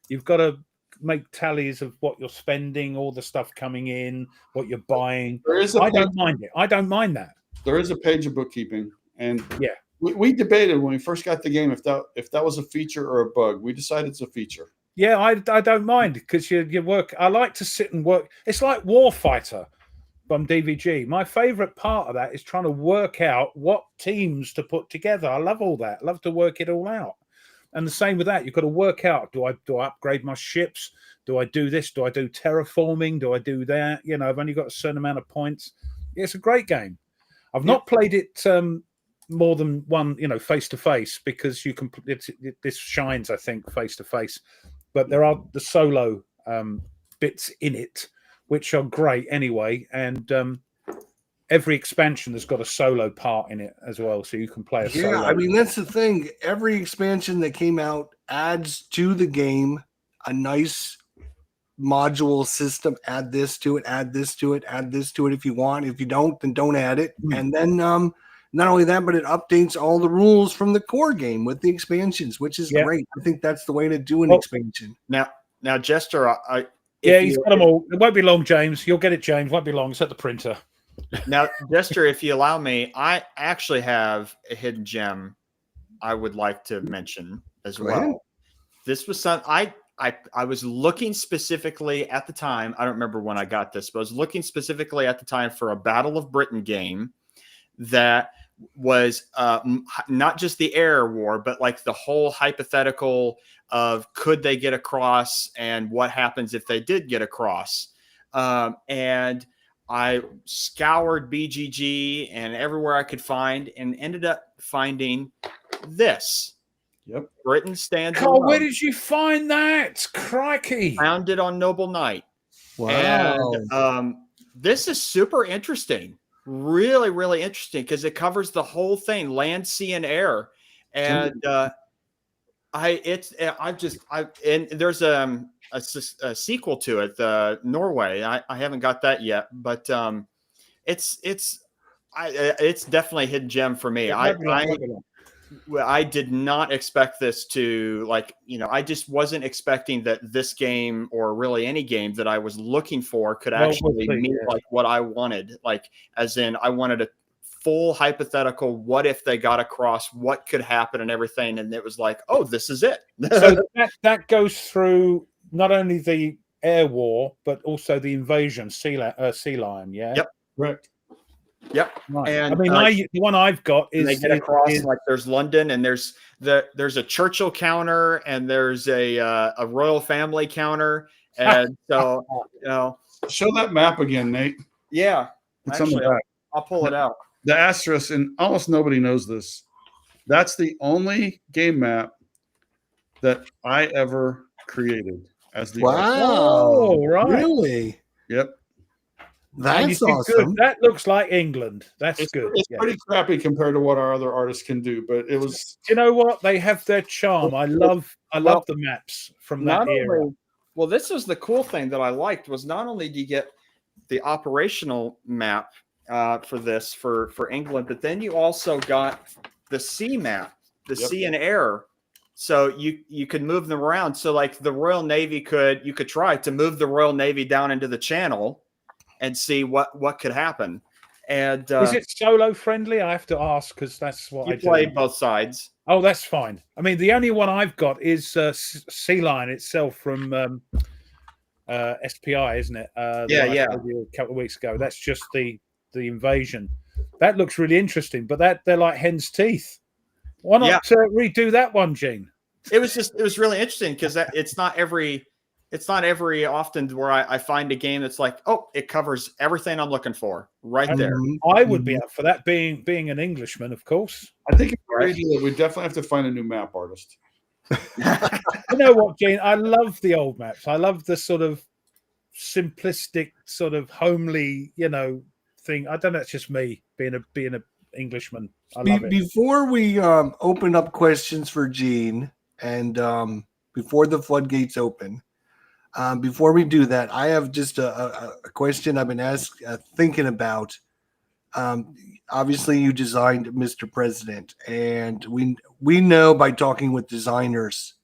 You've got to make tallies of what you're spending, all the stuff coming in, what you're buying. I don't mind it. I don't mind that. There is a page of bookkeeping, and we debated when we first got the game if that was a feature or a bug. We decided it's a feature. Yeah, I don't mind because you work. I like to sit and work. It's like Warfighter from DVG. My favorite part of that is trying to work out what teams to put together. I love all that. I love to work it all out. And the same with that. You've got to work out, do I upgrade my ships? Do I do this? Do I do terraforming? Do I do that? You know, I've only got a certain amount of points. It's a great game. I've not played it more than one, face to face, because you can. This shines, I think, face to face, but there are the solo bits in it, which are great anyway, and every expansion has got a solo part in it as well, so you can play a solo. I mean, that's the thing. Every expansion that came out adds to the game a nice module system. Add this to it, add this to it, add this to it if you want. If you don't, then don't add it. And then not only that, but it updates all the rules from the core game with the expansions, which is great. I think that's the way to do an expansion. Now, Jester, he's got them all. It won't be long, James. You'll get it, James. Won't be long. It's at the printer. Now, Jester, if you allow me, I actually have a hidden gem I would like to mention as well. This was something I was looking specifically at the time. I don't remember when I got this, but I was looking specifically at the time for a Battle of Britain game that was not just the air war, but like the whole hypothetical of could they get across and what happens if they did get across. And I scoured BGG and everywhere I could find, and ended up finding this. Yep. Britain Stands Alone. Where did you find that? Crikey. Found it on Noble Knight. Wow. And this is super interesting. Really, really interesting, because it covers the whole thing, land, sea, and air. And and there's a sequel to it, Norway. I haven't got that yet, but it's definitely a hidden gem for me. I did not expect this to, I just wasn't expecting that this game, or really any game that I was looking for, could actually meet like what I wanted. Like, as in, I wanted a full hypothetical, what if they got across, what could happen and everything. And it was like, oh, this is it. So that goes through not only the air war, but also the invasion, sea lion. Yeah. Yep. Correct. Yep. Right. And I mean, the one I've got is they get across, like there's London, and there's a Churchill counter, and there's a royal family counter, and so show that map again, Nate. Yeah, actually, I'll pull it out. The asterisk, and almost nobody knows this. That's the only game map that I ever created as the wow, right? Really? Yep. That's awesome. Good. That looks like England. That's good. It's pretty crappy compared to what our other artists can do, but it was. You know what? They have their charm. I love the maps from that era. Well, this was the cool thing that I liked, was not only do you get the operational map for this for England, but then you also got the sea map, the sea and air. So you could move them around. So like the Royal Navy you could try to move the Royal Navy down into the Channel and see what could happen. And is it solo friendly? I have to ask, because that's what I play both sides. Oh, that's fine. I mean, the only one I've got is Sea Lion itself from SPI, isn't it? Yeah. A couple of weeks ago. That's just the invasion. That looks really interesting, but they're like hen's teeth. Why not redo that one, Gene? It was really interesting, because it's not every often where I find a game that's like, oh, it covers everything I'm looking for right there. I would be up for that, being an Englishman, of course. I think we definitely have to find a new map artist. You know what, Gene? I love the old maps. I love the sort of simplistic, sort of homely, thing. I don't know. It's just me being a Englishman. I love it. Before we open up questions for Gene, and before the floodgates open, before we do that, I have just a question I've been thinking about. Obviously, you designed Mr. President, and we know by talking with designers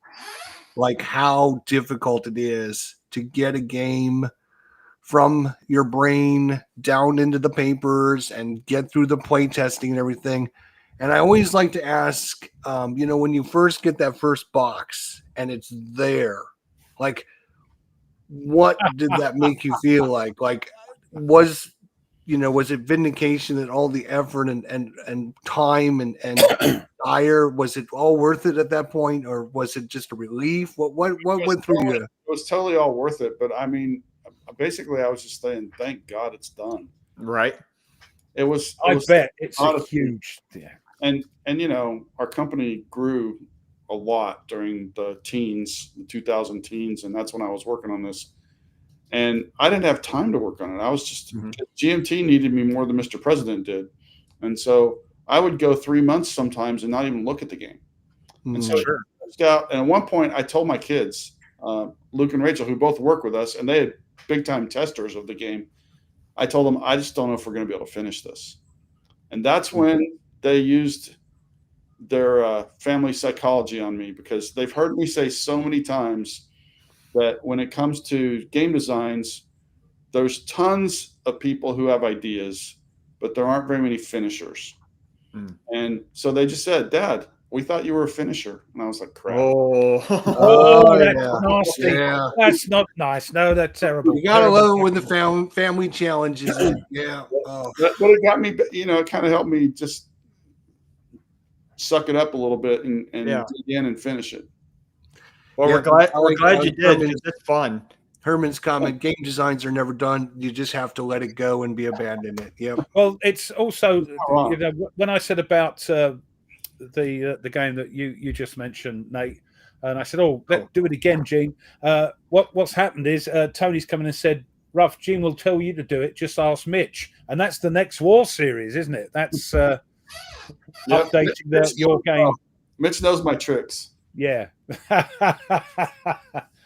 like how difficult it is to get a game from your brain down into the papers and get through the play testing and everything. And I always like to ask, when you first get that first box and it's there, like, what did that make you feel like? Like, was it vindication that all the effort and time and ire, was it all worth it at that point, or was it just a relief? What went through you? It was totally all worth it. But I mean, basically, I was just saying, thank God it's done. Right. It was. I bet it's a huge. Yeah. and our company grew a lot during the teens, the 2000 teens, and that's when I was working on this. And I didn't have time to work on it. I was just GMT needed me more than Mr. President did, and so I would go 3 months sometimes and not even look at the game. And so and at one point, I told my kids, Luke and Rachel, who both work with us, and they had big time testers of the game. I told them, I just don't know if we're going to be able to finish this. And that's when they used their family psychology on me, because they've heard me say so many times that when it comes to game designs, there's tons of people who have ideas, but there aren't very many finishers. And so they just said, Dad, we thought you were a finisher. And I was like, crap. That's nasty. Yeah. That's not nice. No, that's terrible. You gotta love it when the family challenges it. Yeah. But it got me, it kind of helped me just suck it up a little bit and dig in and finish it. Well, we're glad you did. It's fun. Herman's comment: game designs are never done. You just have to let it go and be abandoned it. Yeah. Well, it's also when I said about the game that you just mentioned, Nate, and I said, let's do it again, Gene. What's happened is Tony's come in and said, Ruff, Gene will tell you to do it. Just ask Mitch, and that's the next war series, isn't it? That's updating your game. Mitch knows my tricks. Yeah.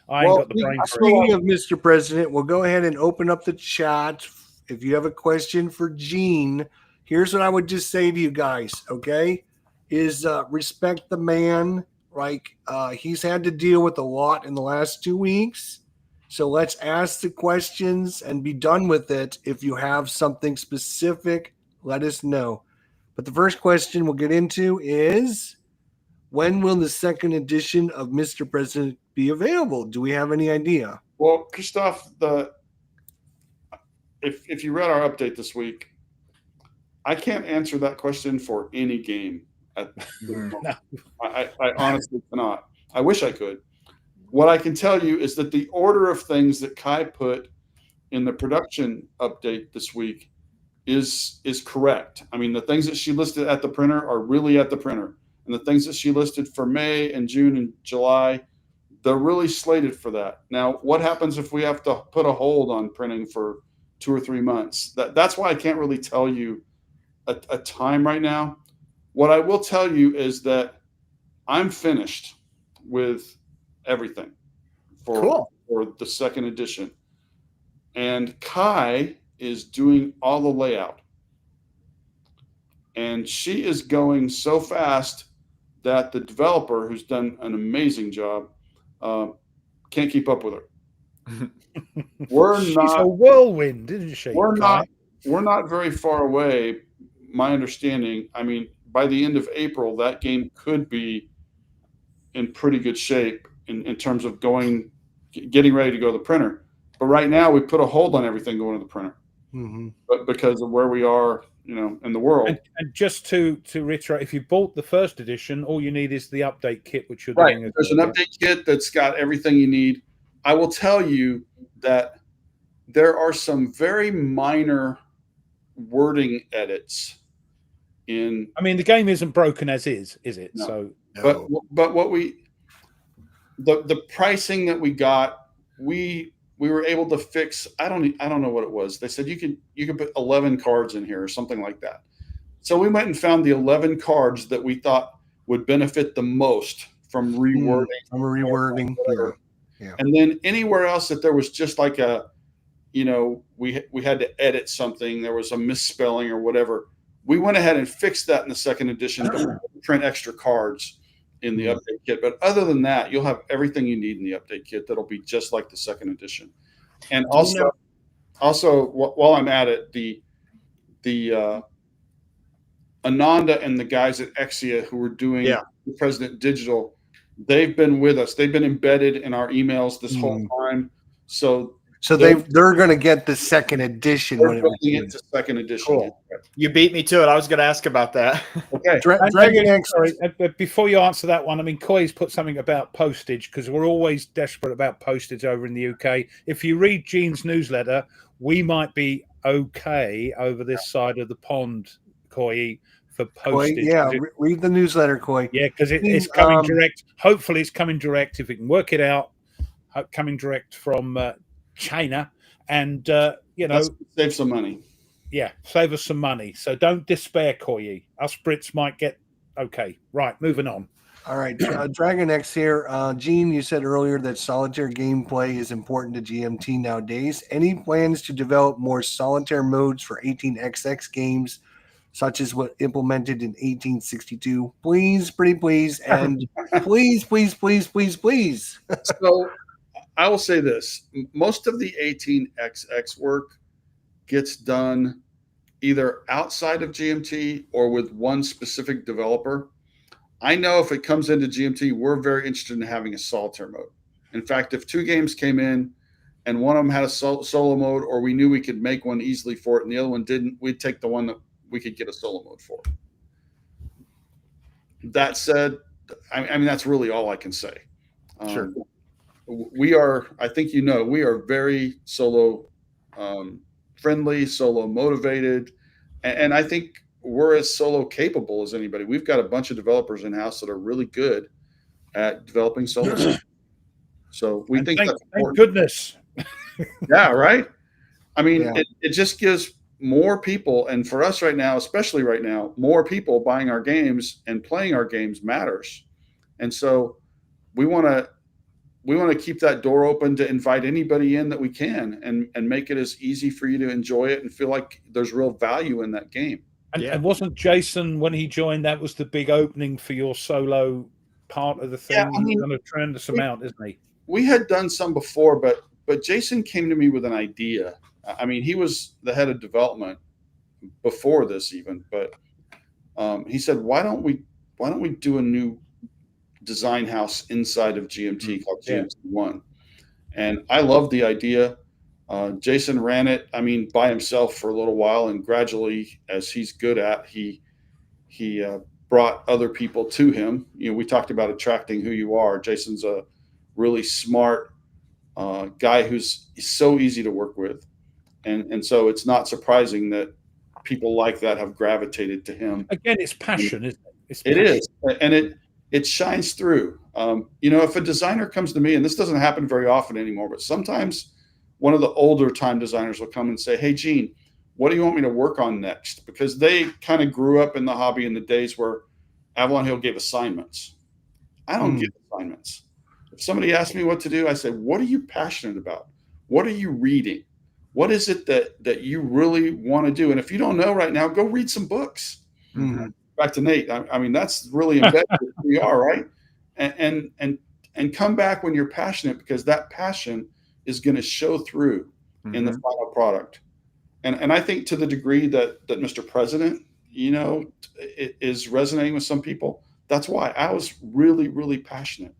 I ain't got the brain for it. Speaking of Mr. President, we'll go ahead and open up the chat. If you have a question for Gene, here's what I would just say to you guys, okay? Is respect the man. Like he's had to deal with a lot in the last 2 weeks. So let's ask the questions and be done with it. If you have something specific, let us know. But the first question we'll get into is, when will the second edition of Mr. President be available? Do we have any idea? Well, Christoph, if you read our update this week, I can't answer that question for any game. I honestly cannot. I wish I could. What I can tell you is that the order of things that Kai put in the production update this week is correct. I mean, the things that she listed at the printer are really at the printer. And the things that she listed for May and June and July, they're really slated for that. Now, what happens if we have to put a hold on printing for 2 or 3 months? That's why I can't really tell you a time right now. What I will tell you is that I'm finished with everything for the second edition. And Kai is doing all the layout. And she is going so fast that the developer, who's done an amazing job, can't keep up with her. She's a whirlwind, isn't she? We're not very far away. My understanding, I mean, by the end of April, that game could be in pretty good shape in terms of getting ready to go to the printer. But right now, we put a hold on everything going to the printer. But because of where we are, in the world. And just to reiterate, if you bought the first edition, all you need is the update kit, which you're right. doing. There's an update kit that's got everything you need. I will tell you that there are some very minor wording edits in. I mean, the game isn't broken as is it? No. So, but what the pricing that we got, we were able to fix. I don't know what it was. They said you could put 11 cards in here or something like that. So we went and found the 11 cards that we thought would benefit the most from rewording. Yeah. And then anywhere else that there was just like we had to edit something, there was a misspelling or whatever. We went ahead and fixed that in the second edition to print extra cards in the update kit. But other than that, you'll have everything you need in the update kit that'll be just like the second edition. And also while I'm at it, the Ananda and the guys at Exia who were doing the President Digital, they've been with us. They've been embedded in our emails this whole time. So they're going to get the second edition when it gets the second edition. Cool. You beat me to it. I was going to ask about that. Okay. Dragon X. Sorry, before you answer that one, I mean, Koi's put something about postage because we're always desperate about postage over in the UK. If you read Gene's newsletter, we might be okay over this side of the pond, Koi, for Coy, postage. yeah, read the newsletter, Coy. Yeah, because it's coming direct. Hopefully, it's coming direct. If we can work it out, coming direct from China, and save some money. Yeah, save us some money. So don't despair, Coy. Us Brits might get okay. Right, moving on. All right, Dragon X here. Gene, you said earlier that solitaire gameplay is important to GMT nowadays. Any plans to develop more solitaire modes for 18XX games, such as what implemented in 1862? Please, pretty please, and please, please, please, please, please. So I will say this. Most of the 18XX work gets done either outside of GMT or with one specific developer. I know if it comes into GMT, we're very interested in having a solitaire mode. In fact, if two games came in and one of them had a solo mode, or we knew we could make one easily for it and the other one didn't, we'd take the one that we could get a solo mode for. That said, I mean, that's really all I can say. Sure. We are, I think we are very solo friendly, solo motivated, and I think we're as solo capable as anybody. We've got a bunch of developers in house that are really good at developing solo. So we think that's important. Thank goodness. Yeah, right. I mean, it just gives more people, and for us right now, especially right now, more people buying our games and playing our games matters. And so we want to keep that door open to invite anybody in that we can, and make it as easy for you to enjoy it and feel like there's real value in that game. And wasn't Jason, when he joined, that was the big opening for your solo part of the thing? Yeah, I mean, he's done a tremendous amount, isn't he? We had done some before, but Jason came to me with an idea. I mean, he was the head of development before this even, but he said, why don't we do a new design house inside of GMT called GMT1? And I loved the idea. Jason ran it, I mean, by himself for a little while, and gradually, as he's good at, he brought other people to him. We talked about attracting who you are. Jason's a really smart guy who's so easy to work with, and so it's not surprising that people like that have gravitated to him. Again, it's passion, isn't it? It is, and it shines through. If a designer comes to me, and this doesn't happen very often anymore, but sometimes one of the older time designers will come and say, "Hey, Gene, what do you want me to work on next?" Because they kind of grew up in the hobby in the days where Avalon Hill gave assignments. I don't give assignments. If somebody asks me what to do, I say, "What are you passionate about? What are you reading? What is it that you really want to do?" And if you don't know right now, go read some books. Mm-hmm. Back to Nate. I mean, that's really embedded who we are, right? And come back when you're passionate, because that passion is going to show through in the final product. And I think to the degree that Mr. President, it is resonating with some people. That's why I was really, really passionate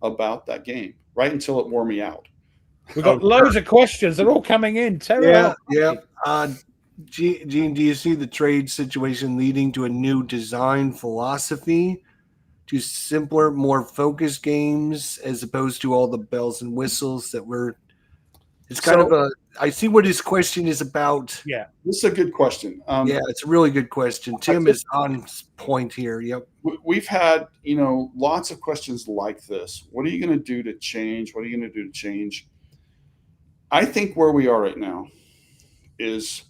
about that game right until it wore me out. We've got loads of questions. They're all coming in. Yeah. Gene, do you see the trade situation leading to a new design philosophy, to simpler, more focused games, as opposed to all the bells and whistles that were? It's kind of a. I see what his question is about. Yeah, this is a good question. It's a really good question. Tim is on point here. Yep. We've had lots of questions like this. What are you going to do to change? What are you going to do to change? I think where we are right now is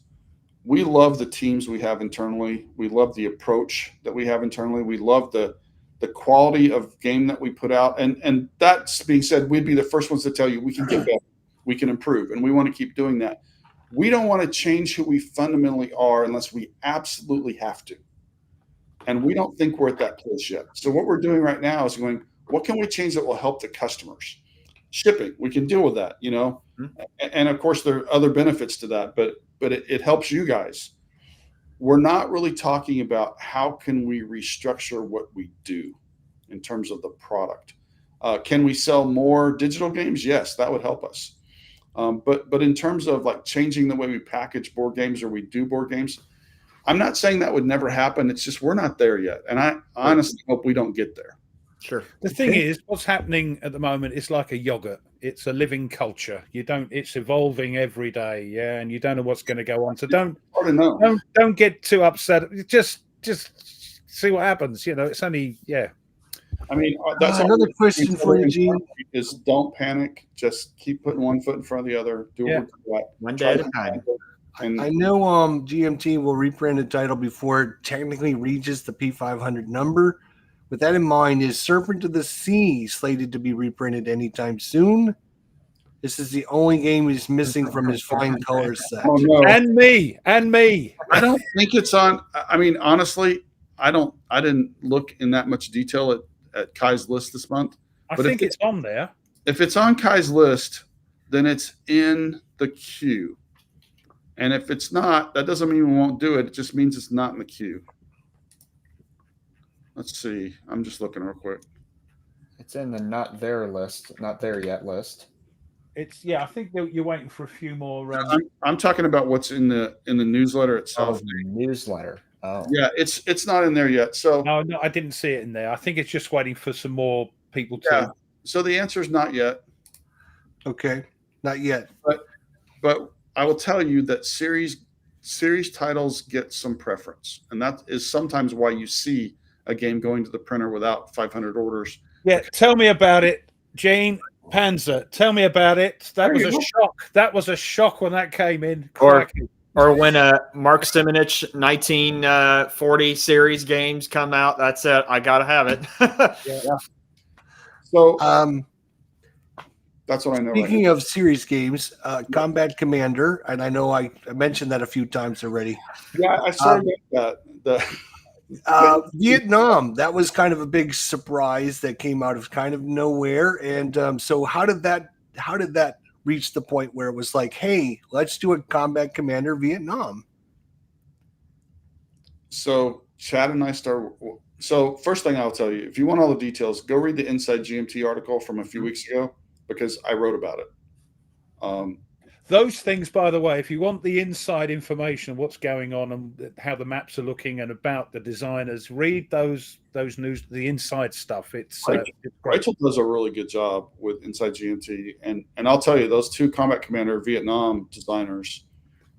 we love the teams we have internally. We love the approach that we have internally. We love the quality of game that we put out. And that's being said, we'd be the first ones to tell you we can get better, we can improve, and we want to keep doing that. We don't want to change who we fundamentally are unless we absolutely have to. And we don't think we're at that place yet. So what we're doing right now is going, what can we change that will help the customers? Shipping, we can deal with that, and of course there are other benefits to that, but it helps you guys. We're not really talking about how can we restructure what we do in terms of the product. Can we sell more digital games? Yes, that would help us. But in terms of like changing the way we package board games or we do board games, I'm not saying that would never happen. It's just we're not there yet, and I honestly hope we don't get there. Sure. The thing is, what's happening at the moment is like a yogurt. It's a living culture. It's evolving every day, and you don't know what's going to go on. So don't get too upset. Just just see what happens. It's only I mean, that's another all question for you, Gene. is don't panic. Just keep putting one foot in front of the other. Do what we got. One day at a time. And I know GMT will reprint a title before it technically reaches the P500 number. With that in mind, is Serpent of the Sea slated to be reprinted anytime soon? This is the only game he's missing from his fine color set. oh no, and me. I don't think it's on. I mean, honestly, I didn't look in that much detail at Kai's list this month. I But think it's on there. If it's on Kai's list, then it's in the queue. And if it's not, that doesn't mean we won't do it. It just means it's not in the queue. Let's see. I'm just looking real quick. It's in the not there list, not there yet list. It's I think that you're waiting for a few more. I'm talking about what's in the newsletter itself. Oh, the newsletter. Oh, yeah, it's not in there yet. So no, I didn't see it in there. I think it's just waiting for some more people to. Yeah. So the answer is not yet. Okay, not yet. But I will tell you that series titles get some preference, and that is sometimes why you see a game going to the printer without 500 orders. Yeah, tell me about it, Gene Panzer. Tell me about it. That was a shock. That was a shock when that came in. Or when Mark Simonich 1940 series games come out, that's it. I gotta have it. Yeah. So that's what I know. Speaking of series games, Combat Commander, and I know I mentioned that a few times already. Yeah, I started that. Vietnam, that was kind of a big surprise that came out of kind of nowhere. And so how did that reach the point where it was like, hey, let's do a Combat Commander Vietnam? So Chad and I started. So first thing I'll tell you, if you want all the details, go read the Inside GMT article from a few weeks ago because I wrote about it. Those things, by the way, if you want the inside information, what's going on and how the maps are looking and about the designers, read those news, the inside stuff. It's great. Rachel does a really good job with Inside GMT, and I'll tell you, those two Combat Commander Vietnam designers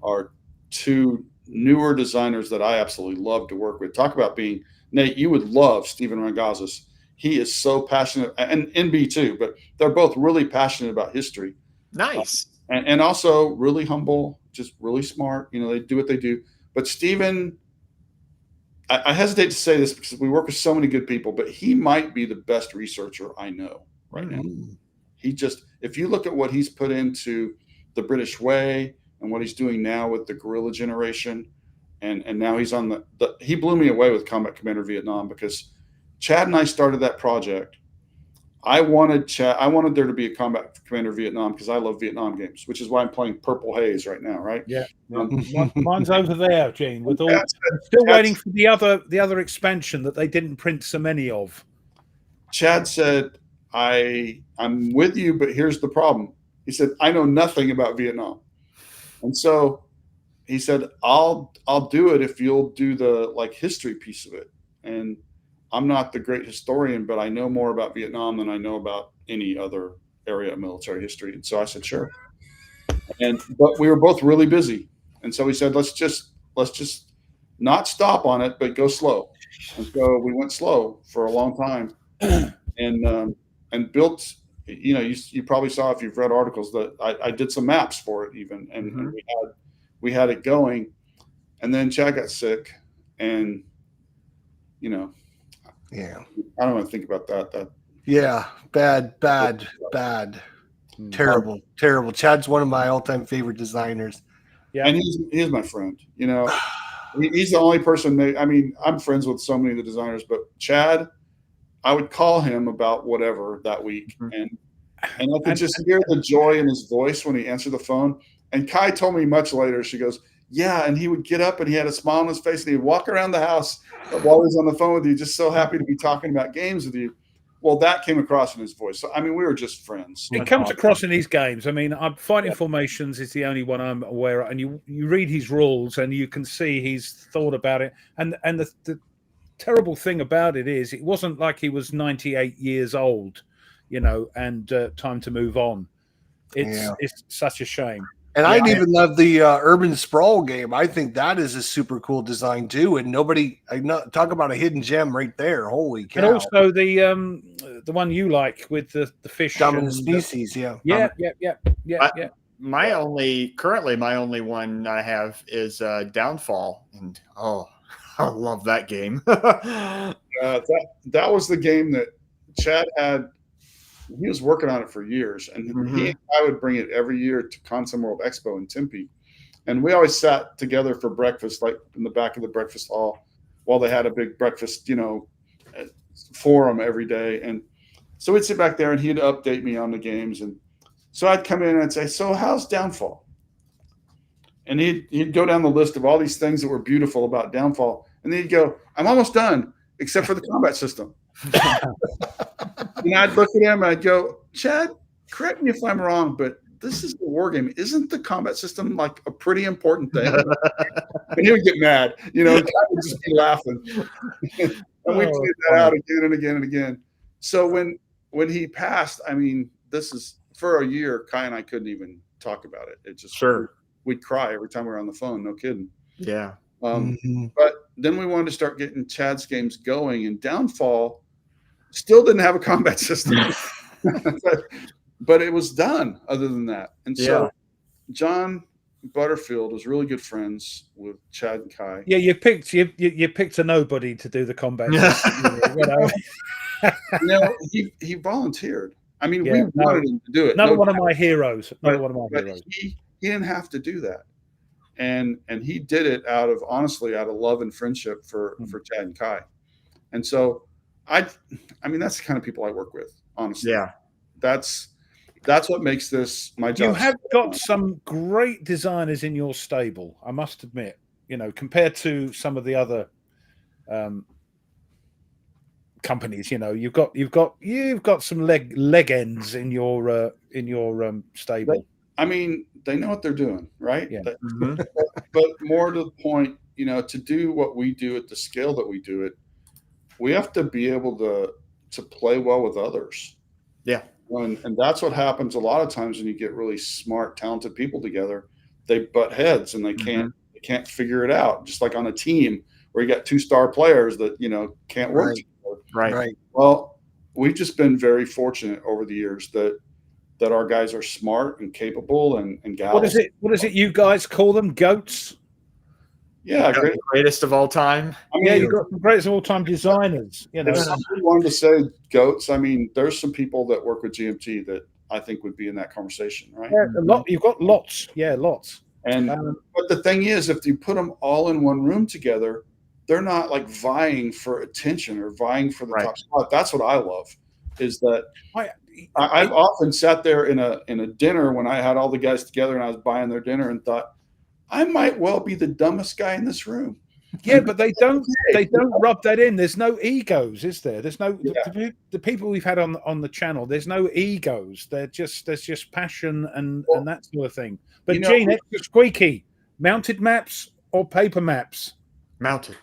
are two newer designers that I absolutely love to work with. Talk about being Nate. You would love Stephen Rangazis. He is so passionate, and NB too, but they're both really passionate about history. Nice. And also really humble, just really smart. You know, they do what they do. But Stephen, I hesitate to say this because we work with so many good people, but he might be the best researcher I know right now. He just, if you look at what he's put into the British way and what he's doing now with the guerrilla generation, and now he's on he blew me away with Combat Commander Vietnam because Chad and I started that project. I wanted there to be a Combat Commander Vietnam because I love Vietnam games, which is why I'm playing Purple Haze right now, right? Yeah. Mine's over there, Gene. With all, still waiting for the other expansion that they didn't print so many of. Chad said, I'm with you, but here's the problem. He said, I know nothing about Vietnam. And so he said, I'll do it if you'll do the history piece of it. And I'm not the great historian, but I know more about Vietnam than I know about any other area of military history. And so I said, sure. But we were both really busy. And so he said, let's just not stop on it, but go slow. And so we went slow for a long time and built, you probably saw if you've read articles that I did some maps for it even. And we had it going. And then Chad got sick and, yeah, I don't want to think about that. Yeah, bad. Terrible. Chad's one of my all-time favorite designers. Yeah, and he's my friend. He's the only person. I'm friends with so many of the designers, but Chad, I would call him about whatever that week, and I could just hear the joy in his voice when he answered the phone. And Kai told me much later, she goes, yeah, and he would get up and he had a smile on his face and he'd walk around the house while he was on the phone with you, just so happy to be talking about games with you. Well, that came across in his voice. So, we were just friends. It comes across in his games. Fighting Formations is the only one I'm aware of. And you read his rules and you can see he's thought about it. And the terrible thing about it is it wasn't like he was 98 years old, and time to move on. It's such a shame. And Yeah. I'd even love the Urban Sprawl game. I think that is a super cool design too. And talk about a hidden gem right there. Holy cow! And also the one you like with the fish. Dominant and, Species, yeah. yeah. My only one I have is Downfall, and I love that game. That was the game that Chad had. He was working on it for years, and I would bring it every year to Consim World Expo in Tempe, and we always sat together for breakfast, like in the back of the breakfast hall, while they had a big breakfast, forum every day. And so we'd sit back there, and he'd update me on the games, and so I'd come in and I'd say, "So how's Downfall?" And he'd go down the list of all these things that were beautiful about Downfall, and then he'd go, "I'm almost done, except for the combat system." And I'd look at him and I'd go, "Chad, correct me if I'm wrong, but this is a war game. Isn't the combat system like a pretty important thing?" And he would get mad, and I would just be laughing. And we played that out again and again and again. So when he passed, I mean, this is for a year, Kai and I couldn't even talk about it. It just we'd cry every time we were on the phone. No kidding. Yeah. But then we wanted to start getting Chad's games going, and Downfall still didn't have a combat system. But it was done other than that. And so John Butterfield was really good friends with Chad and Kai. Yeah, you picked a nobody to do the combat system. He volunteered. I mean, we wanted him to do it. Another one of my heroes. He didn't have to do that. And he did it out of love and friendship for Chad and Kai. And so I mean, that's the kind of people I work with, honestly. Yeah. That's what makes this my job. You have got some great designers in your stable, I must admit, compared to some of the other companies. You've got some leg ends in your stable. I mean, they know what they're doing, right? Yeah. But more to the point, to do what we do at the scale that we do it, we have to be able to play well with others. Yeah. And that's what happens a lot of times when you get really smart, talented people together. They butt heads and they can't figure it out. Just like on a team where you got 2-star players that can't work together. Right. Well, we've just been very fortunate over the years that our guys are smart and capable and gals. What is it you guys call them? Goats? Yeah, greatest of all time. I mean, yeah, you've got some greatest of all time designers. If somebody wanted to say goats, I mean, there's some people that work with GMT that I think would be in that conversation, right? Yeah, a lot. You've got lots. Yeah, lots. And but the thing is, if you put them all in one room together, they're not like vying for attention or vying for the top spot. That's what I love. Is that I've often sat there in a dinner when I had all the guys together and I was buying their dinner and thought, I might well be the dumbest guy in this room. Yeah, but they don't rub that in. There's no egos, is there? There's no the people we've had on the channel. There's no egos. There's just passion and that sort of thing. But Gene, extra squeaky. Mounted maps or paper maps? Mounted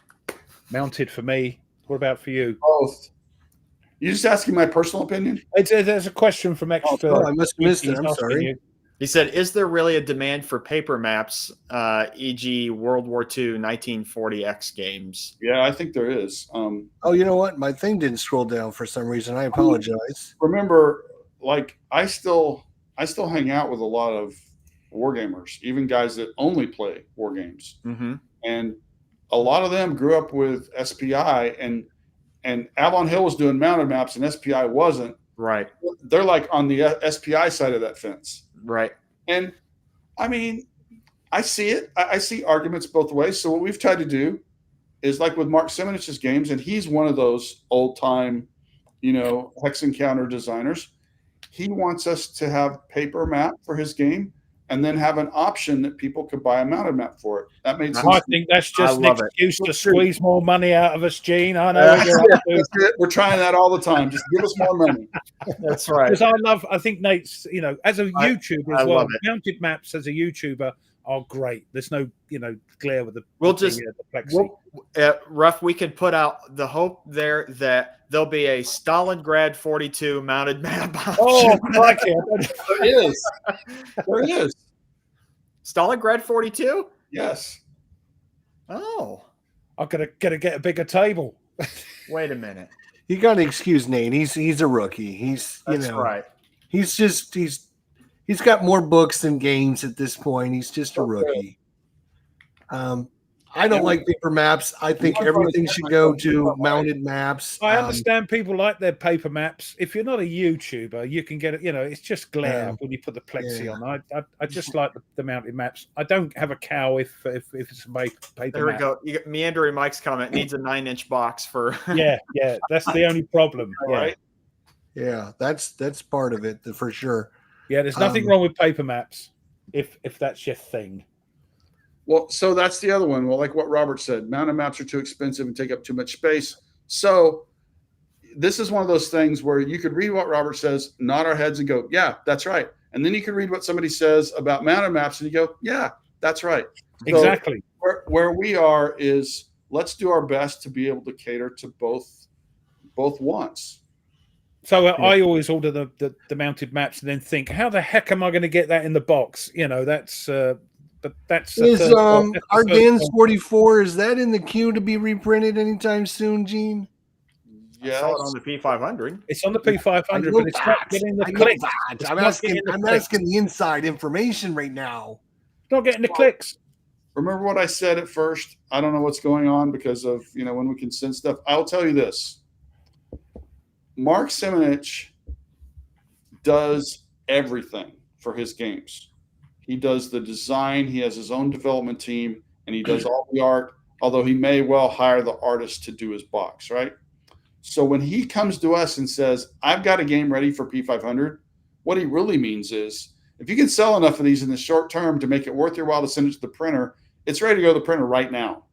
for me. What about for you? Both. You just asking my personal opinion? There's a question from extra. I must have missed it. I'm sorry. He said, "Is there really a demand for paper maps, e.g., World War II 1940X games?" Yeah, I think there is. Oh, you know what? My thing didn't scroll down for some reason. I apologize. Remember, like I still hang out with a lot of war gamers, even guys that only play war games, and a lot of them grew up with SPI, and Avalon Hill was doing mounted maps, and SPI wasn't. Right. They're like on the SPI side of that fence. Right. And I mean, I see it. I see arguments both ways. So what we've tried to do is like with Mark Simonich's games, and he's one of those old time, hex encounter designers. He wants us to have paper map for his game and then have an option that people could buy a mounted map for it. That made sense. I think that's just an excuse to squeeze more money out of us, Gene. I know. We're trying that all the time. Just give us more money. That's right. Because I think Nate's, as a YouTuber as well, mounted maps as a YouTuber are great. There's no, glare with the. Ruff, we can put out the hope there that there'll be a Stalingrad 42 mounted map option. Oh, crikey. There is. Stalingrad 42? Yes. Oh, I've got to get a bigger table. wait a minute. You got to excuse Nate. He's a rookie. He's That's right. He's got more books than games at this point. He's just a rookie. I don't like paper maps. I think everything should go to mounted maps. I understand people like their paper maps. If you're not a YouTuber, you can get it. It's just glare when you put the plexi on. I just like the mounted maps. I don't have a cow if it's a paper There we map. go. You got Meandering Mike's comment needs a 9-inch box for. Yeah, that's the only problem. Right. Yeah, that's part of it for sure. Yeah, there's nothing wrong with paper maps if that's your thing. Well, so that's the other one. Well, like what Robert said, mounted maps are too expensive and take up too much space. So this is one of those things where you could read what Robert says, nod our heads and go, yeah, that's right. And then you can read what somebody says about mounted maps and you go, yeah, that's right. Exactly. So where we are is let's do our best to be able to cater to both wants. So I always order the mounted maps and then think, how the heck am I going to get that in the box? That's but that's Ardennes 44. Is that in the queue to be reprinted anytime soon, Gene? Yes. I saw it on the P500. It's on the P500, but it's not getting the clicks. I'm asking the inside information right now. It's not getting the clicks. Remember what I said at first? I don't know what's going on because of when we can send stuff. I'll tell you this. Mark Simonich does everything for his games. He does the design. He has his own development team, and he does all the art, although he may well hire the artist to do his box, right? So when he comes to us and says, I've got a game ready for P500, what he really means is, if you can sell enough of these in the short term to make it worth your while to send it to the printer, it's ready to go to the printer right now.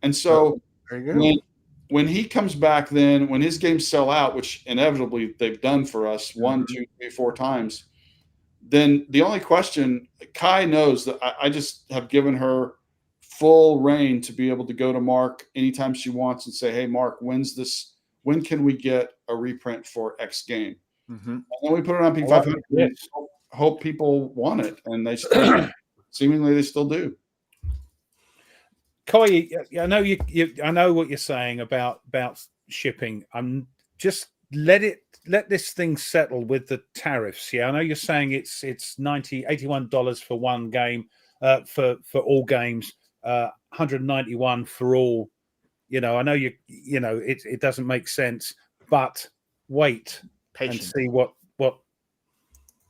And so when he comes back then, when his games sell out, which inevitably they've done for us 1, 2, 3, 4 times, then the only question, Kai knows that I just have given her full reign to be able to go to Mark anytime she wants and say, hey, Mark, when can we get a reprint for X game? Mm-hmm. And then we put it on P500 and hope people want it. And they still, seemingly they still do. Kai, I know I know what you're saying about shipping. I'm just let this thing settle with the tariffs. Yeah, I know you're saying it's $81 for one game, for all games, $191 for all. I know it doesn't make sense, but wait and see what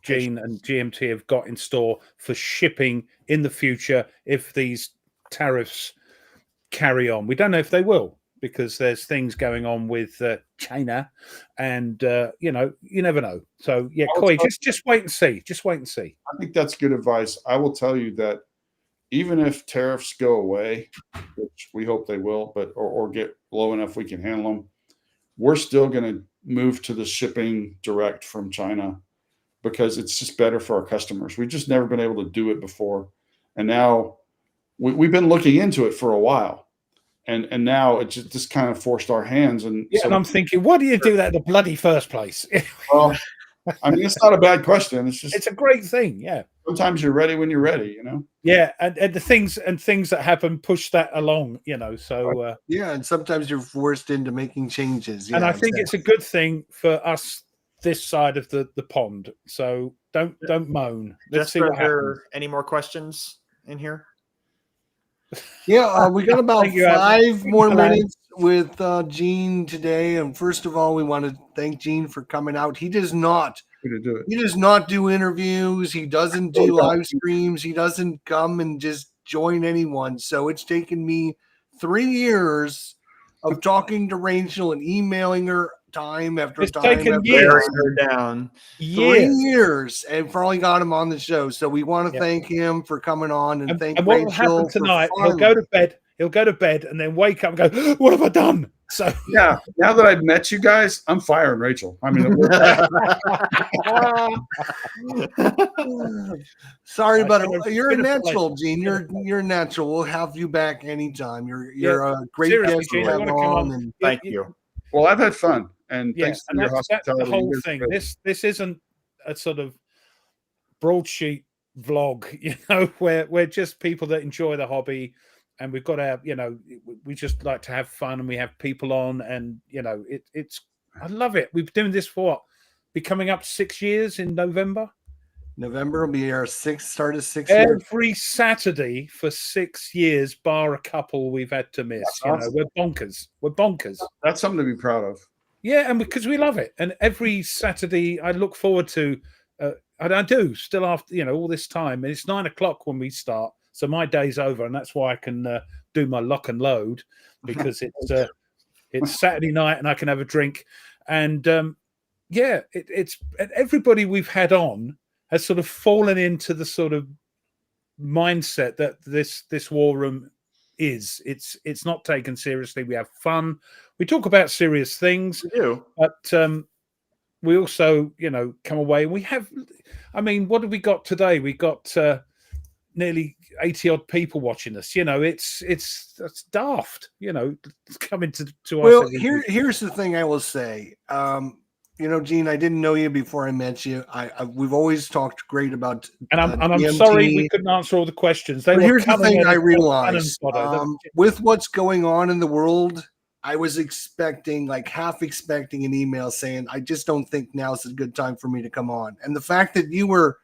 Gene and GMT have got in store for shipping in the future if these tariffs carry on. We don't know if they will, because there's things going on with China, and you never know. So yeah, Coy, just wait and see. Just wait and see. I think that's good advice. I will tell you that even if tariffs go away, which we hope they will, but or get low enough we can handle them, we're still going to move to the shipping direct from China because it's just better for our customers. We've just never been able to do it before, and now we've been looking into it for a while. And now it just kind of forced our hands. And and I'm thinking, why do you do that in the bloody first place? Well, I mean, it's not a bad question. It's a great thing. Yeah. Sometimes you're ready when you're ready, Yeah. And the things that happen push that along, so. Yeah. And sometimes you're forced into making changes. Yeah, and I think it's a good thing for us this side of the pond. So don't moan. Let's see what happens. Any more questions in here? Yeah, we got about 5 more minutes with Gene today. And first of all, we want to thank Gene for coming out. He does not do interviews. He doesn't do live streams. He doesn't come and just join anyone. So it's taken me 3 years of talking to Rachel and emailing her time after time. Taken years. Her down. 3 years, and finally got him on the show. So we want to thank him for coming on, and thank what Rachel. Will happen tonight? He'll go to bed. He'll go to bed and then wake up and go, "What have I done?" So yeah, now that I've met you guys, I'm firing Rachel. I mean, sorry, but you're a natural, Gene. You're a natural. We'll have you back anytime. You're a great guest to have on. And thank you. Well, I've had fun. And thanks for your hospitality. That's the whole thing. This isn't a sort of broadsheet vlog, where we're just people that enjoy the hobby, and we've got our, we just like to have fun, and we have people on, and it's I love it. We've been doing this for be coming up 6 years in November. November will be our started 6 years. Every Saturday for 6 years, bar a couple we've had to miss. That's awesome. We're bonkers. We're bonkers. That's something to be proud of. Yeah, and because we love it, and every Saturday I look forward to. And I do still after all this time, and it's 9 o'clock when we start, so my day's over, and that's why I can do my lock and load, because it's Saturday night and I can have a drink, and it's everybody we've had on has sort of fallen into the sort of mindset that this war room is. It's not taken seriously. We have fun. We talk about serious things. We do, but we also, come away. We have, what have we got today? We got nearly 80 odd people watching us. That's daft. It's coming to well, us. Here's the thing I will say. Gene, I didn't know you before I met you. We've always talked great about, and I'm sorry we couldn't answer all the questions. Here's the thing I realized with what's going on in the world. I was half expecting an email saying, I just don't think now's a good time for me to come on. And the fact that you were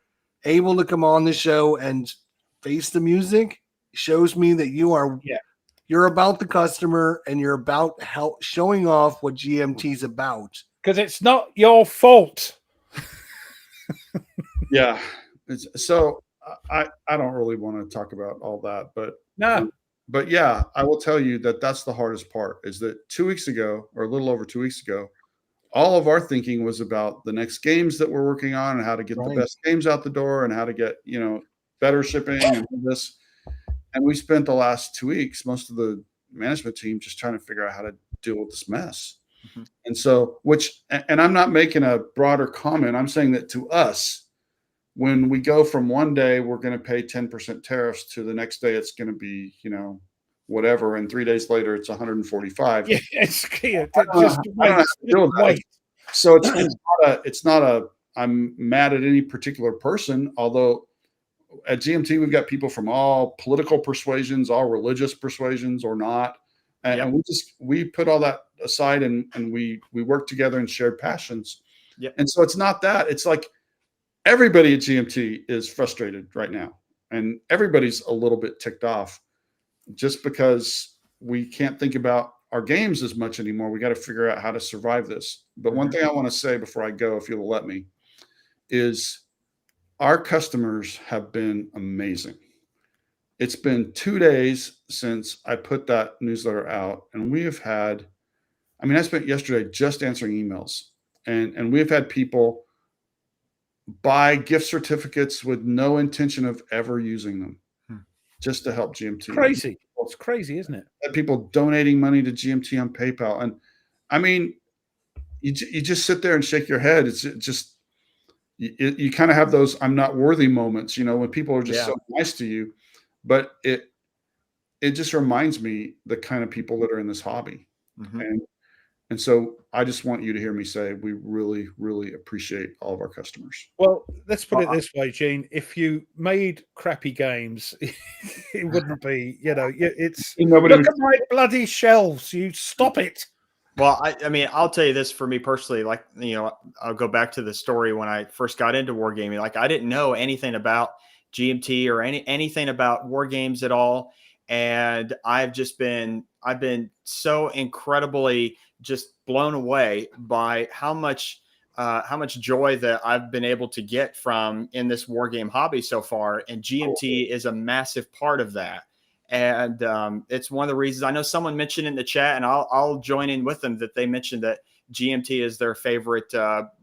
able to come on the show and face the music shows me that you're about the customer, and you're about showing off what GMT's about. Because it's not your fault. Yeah. So I don't really want to talk about all that, but no. But yeah, I will tell you that's the hardest part, is that 2 weeks ago, or a little over 2 weeks ago, all of our thinking was about the next games that we're working on, and how to get the best games out the door, and how to get, better shipping and this. And we spent the last 2 weeks, most of the management team, just trying to figure out how to deal with this mess. Mm-hmm. And so, and I'm not making a broader comment. I'm saying that to us, when we go from one day we're going to pay 10% tariffs to the next day it's going to be, whatever, and 3 days later it's 145. Yeah, it's clear. Wait. So it's not a I'm mad at any particular person, although at GMT we've got people from all political persuasions, all religious persuasions or not. And we put all that aside, and we work together in shared passions. Yep. And so it's not that. It's like everybody at GMT is frustrated right now, and everybody's a little bit ticked off just because we can't think about our games as much anymore. We got to figure out how to survive this. But one thing I want to say before I go, if you'll let me, is our customers have been amazing. It's been 2 days since I put that newsletter out, and we have had, I spent yesterday just answering emails, and we've had people buy gift certificates with no intention of ever using them, just to help GMT. Crazy. It's crazy, isn't it? People donating money to GMT on PayPal. And you just sit there and shake your head. It's just, you kind of have those I'm not worthy moments, when people are just so nice to you. But it just reminds me the kind of people that are in this hobby. Mm-hmm. And so I just want you to hear me say we really, really appreciate all of our customers. Well, let's put it this way, Gene. If you made crappy games, it wouldn't be, it's look at my bloody shelves. You stop it. Well, I'll tell you this, for me personally, I'll go back to the story when I first got into wargaming. I didn't know anything about GMT or anything about war games at all. And I've been so incredibly just blown away by how much joy that I've been able to get from in this war game hobby so far. And GMT is a massive part of that. And it's one of the reasons. I know someone mentioned in the chat, and I'll join in with them, that they mentioned that GMT is their favorite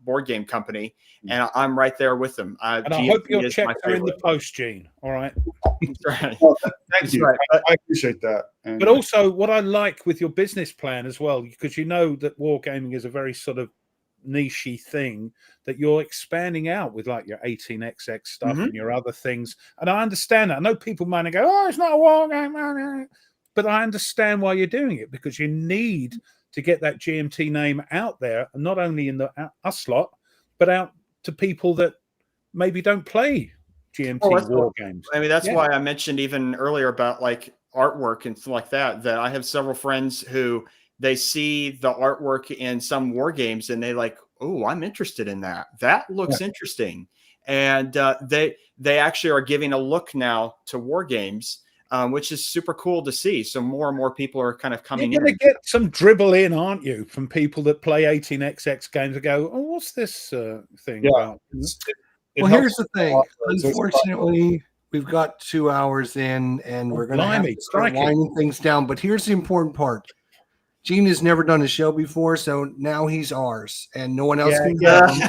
board game company, and I'm right there with them. And I hope your checks are in the post, Gene. All right. Right. Well, thank you. Right. I appreciate that. But also, what I like with your business plan as well, because that wargaming is a very sort of niche-y thing, that you're expanding out with your 18xx stuff and your other things. And I understand that. I know people might go, "Oh, it's not a war game," but I understand why you're doing it, because you need to get that GMT name out there, and not only in the us slot, but out to people that maybe don't play GMT Oh, that's war games. I mean, that's Yeah. why I mentioned even earlier about like artwork and stuff like that. That I have several friends who they see the artwork in some war games and they like, oh, I'm interested in that. That looks interesting, and they actually are giving a look now to war games, which is super cool to see. So more and more people are kind of coming You're going in. to get some dribble in, aren't you, from people that play 18xx games and go, oh, what's this thing Yeah. about? Well, here's the thing. Unfortunately, we've got 2 hours in, and we're going to have to start winding things down. But here's the important part. Gene has never done a show before, so now he's ours, and no one else can have him.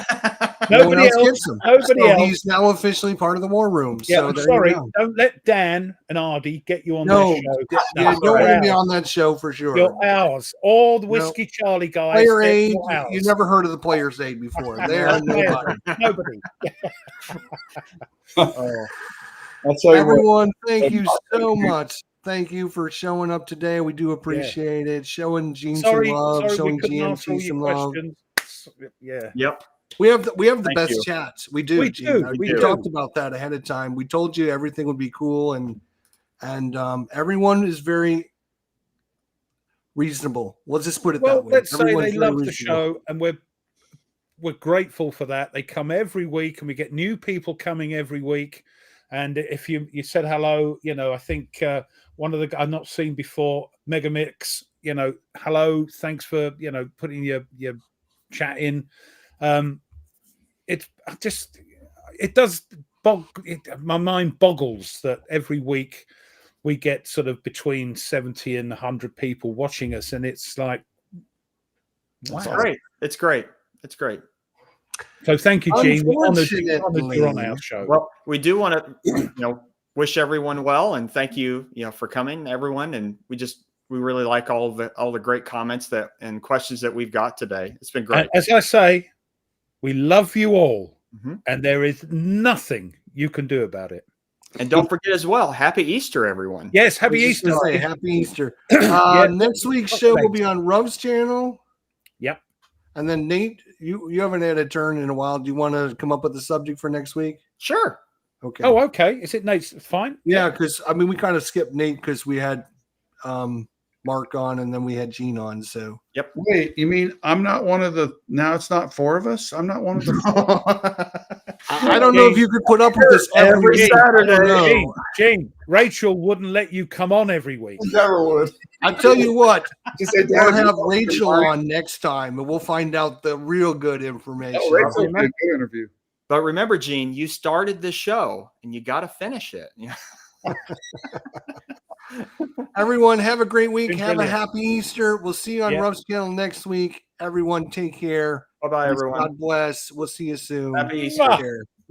No one else gets him. So he's now officially part of the War Room. Yeah, so I'm there sorry. you go. Don't let Dan and Ardy get you on No, their show. yeah, you're going to be on that show for sure. You're ours. All the Whiskey Charlie guys. Player Aid. You never heard of the Players Aid before. They are nobody. Oh. I'll tell you everyone, thank you so much. Thank you for showing up today. We do appreciate it. Showing Gene some love, showing GMT some love. Yeah. Yep. We have the best chats. We do. We Gene. do. We talked about that ahead of time. We told you everything would be cool, and everyone is very reasonable. Let's just put it that way. Let's say they love the show, and we're grateful for that. They come every week, and we get new people coming every week. And if you said hello, I think one of the I've not seen before, Megamix, hello, thanks for putting your chat in. It does my mind boggles that every week we get sort of between 70 and 100 people watching us, and it's like, wow. It's great. So thank you, Gene. We're honored you're on our show. Well, we do want to, wish everyone well, and thank you, for coming, everyone. And we really like all the great comments and questions that we've got today. It's been great. As I say, we love you all, and there is nothing you can do about it. And don't forget as well, Happy Easter, everyone. Yes, Happy Easter. Happy Easter. Next week's show will be on Rub's channel. Yep. And then Nate, you haven't had a turn in a while. Do you want to come up with the subject for next week? Sure. Okay. Oh, okay. Is it Nate's? Fine. Yeah, because we kind of skipped Nate because we had Mark on and then we had Gene on. So yep. Wait, you mean I'm not one of the? Now it's not four of us. I'm not one of the. I don't know if you could put up with this every Saturday. Gene, Rachel wouldn't let you come on every week. Never would. I tell you what, we'll have Rachel on next time, and we'll find out the real good information. Oh, Rachel, a good interview. But remember, Gene, you started the show, and you got to finish it. Everyone, have a great week. Have a happy Easter. We'll see you on Rub's channel next week. Everyone, take care. Bye-bye, everyone. God bless. We'll see you soon. Happy Easter.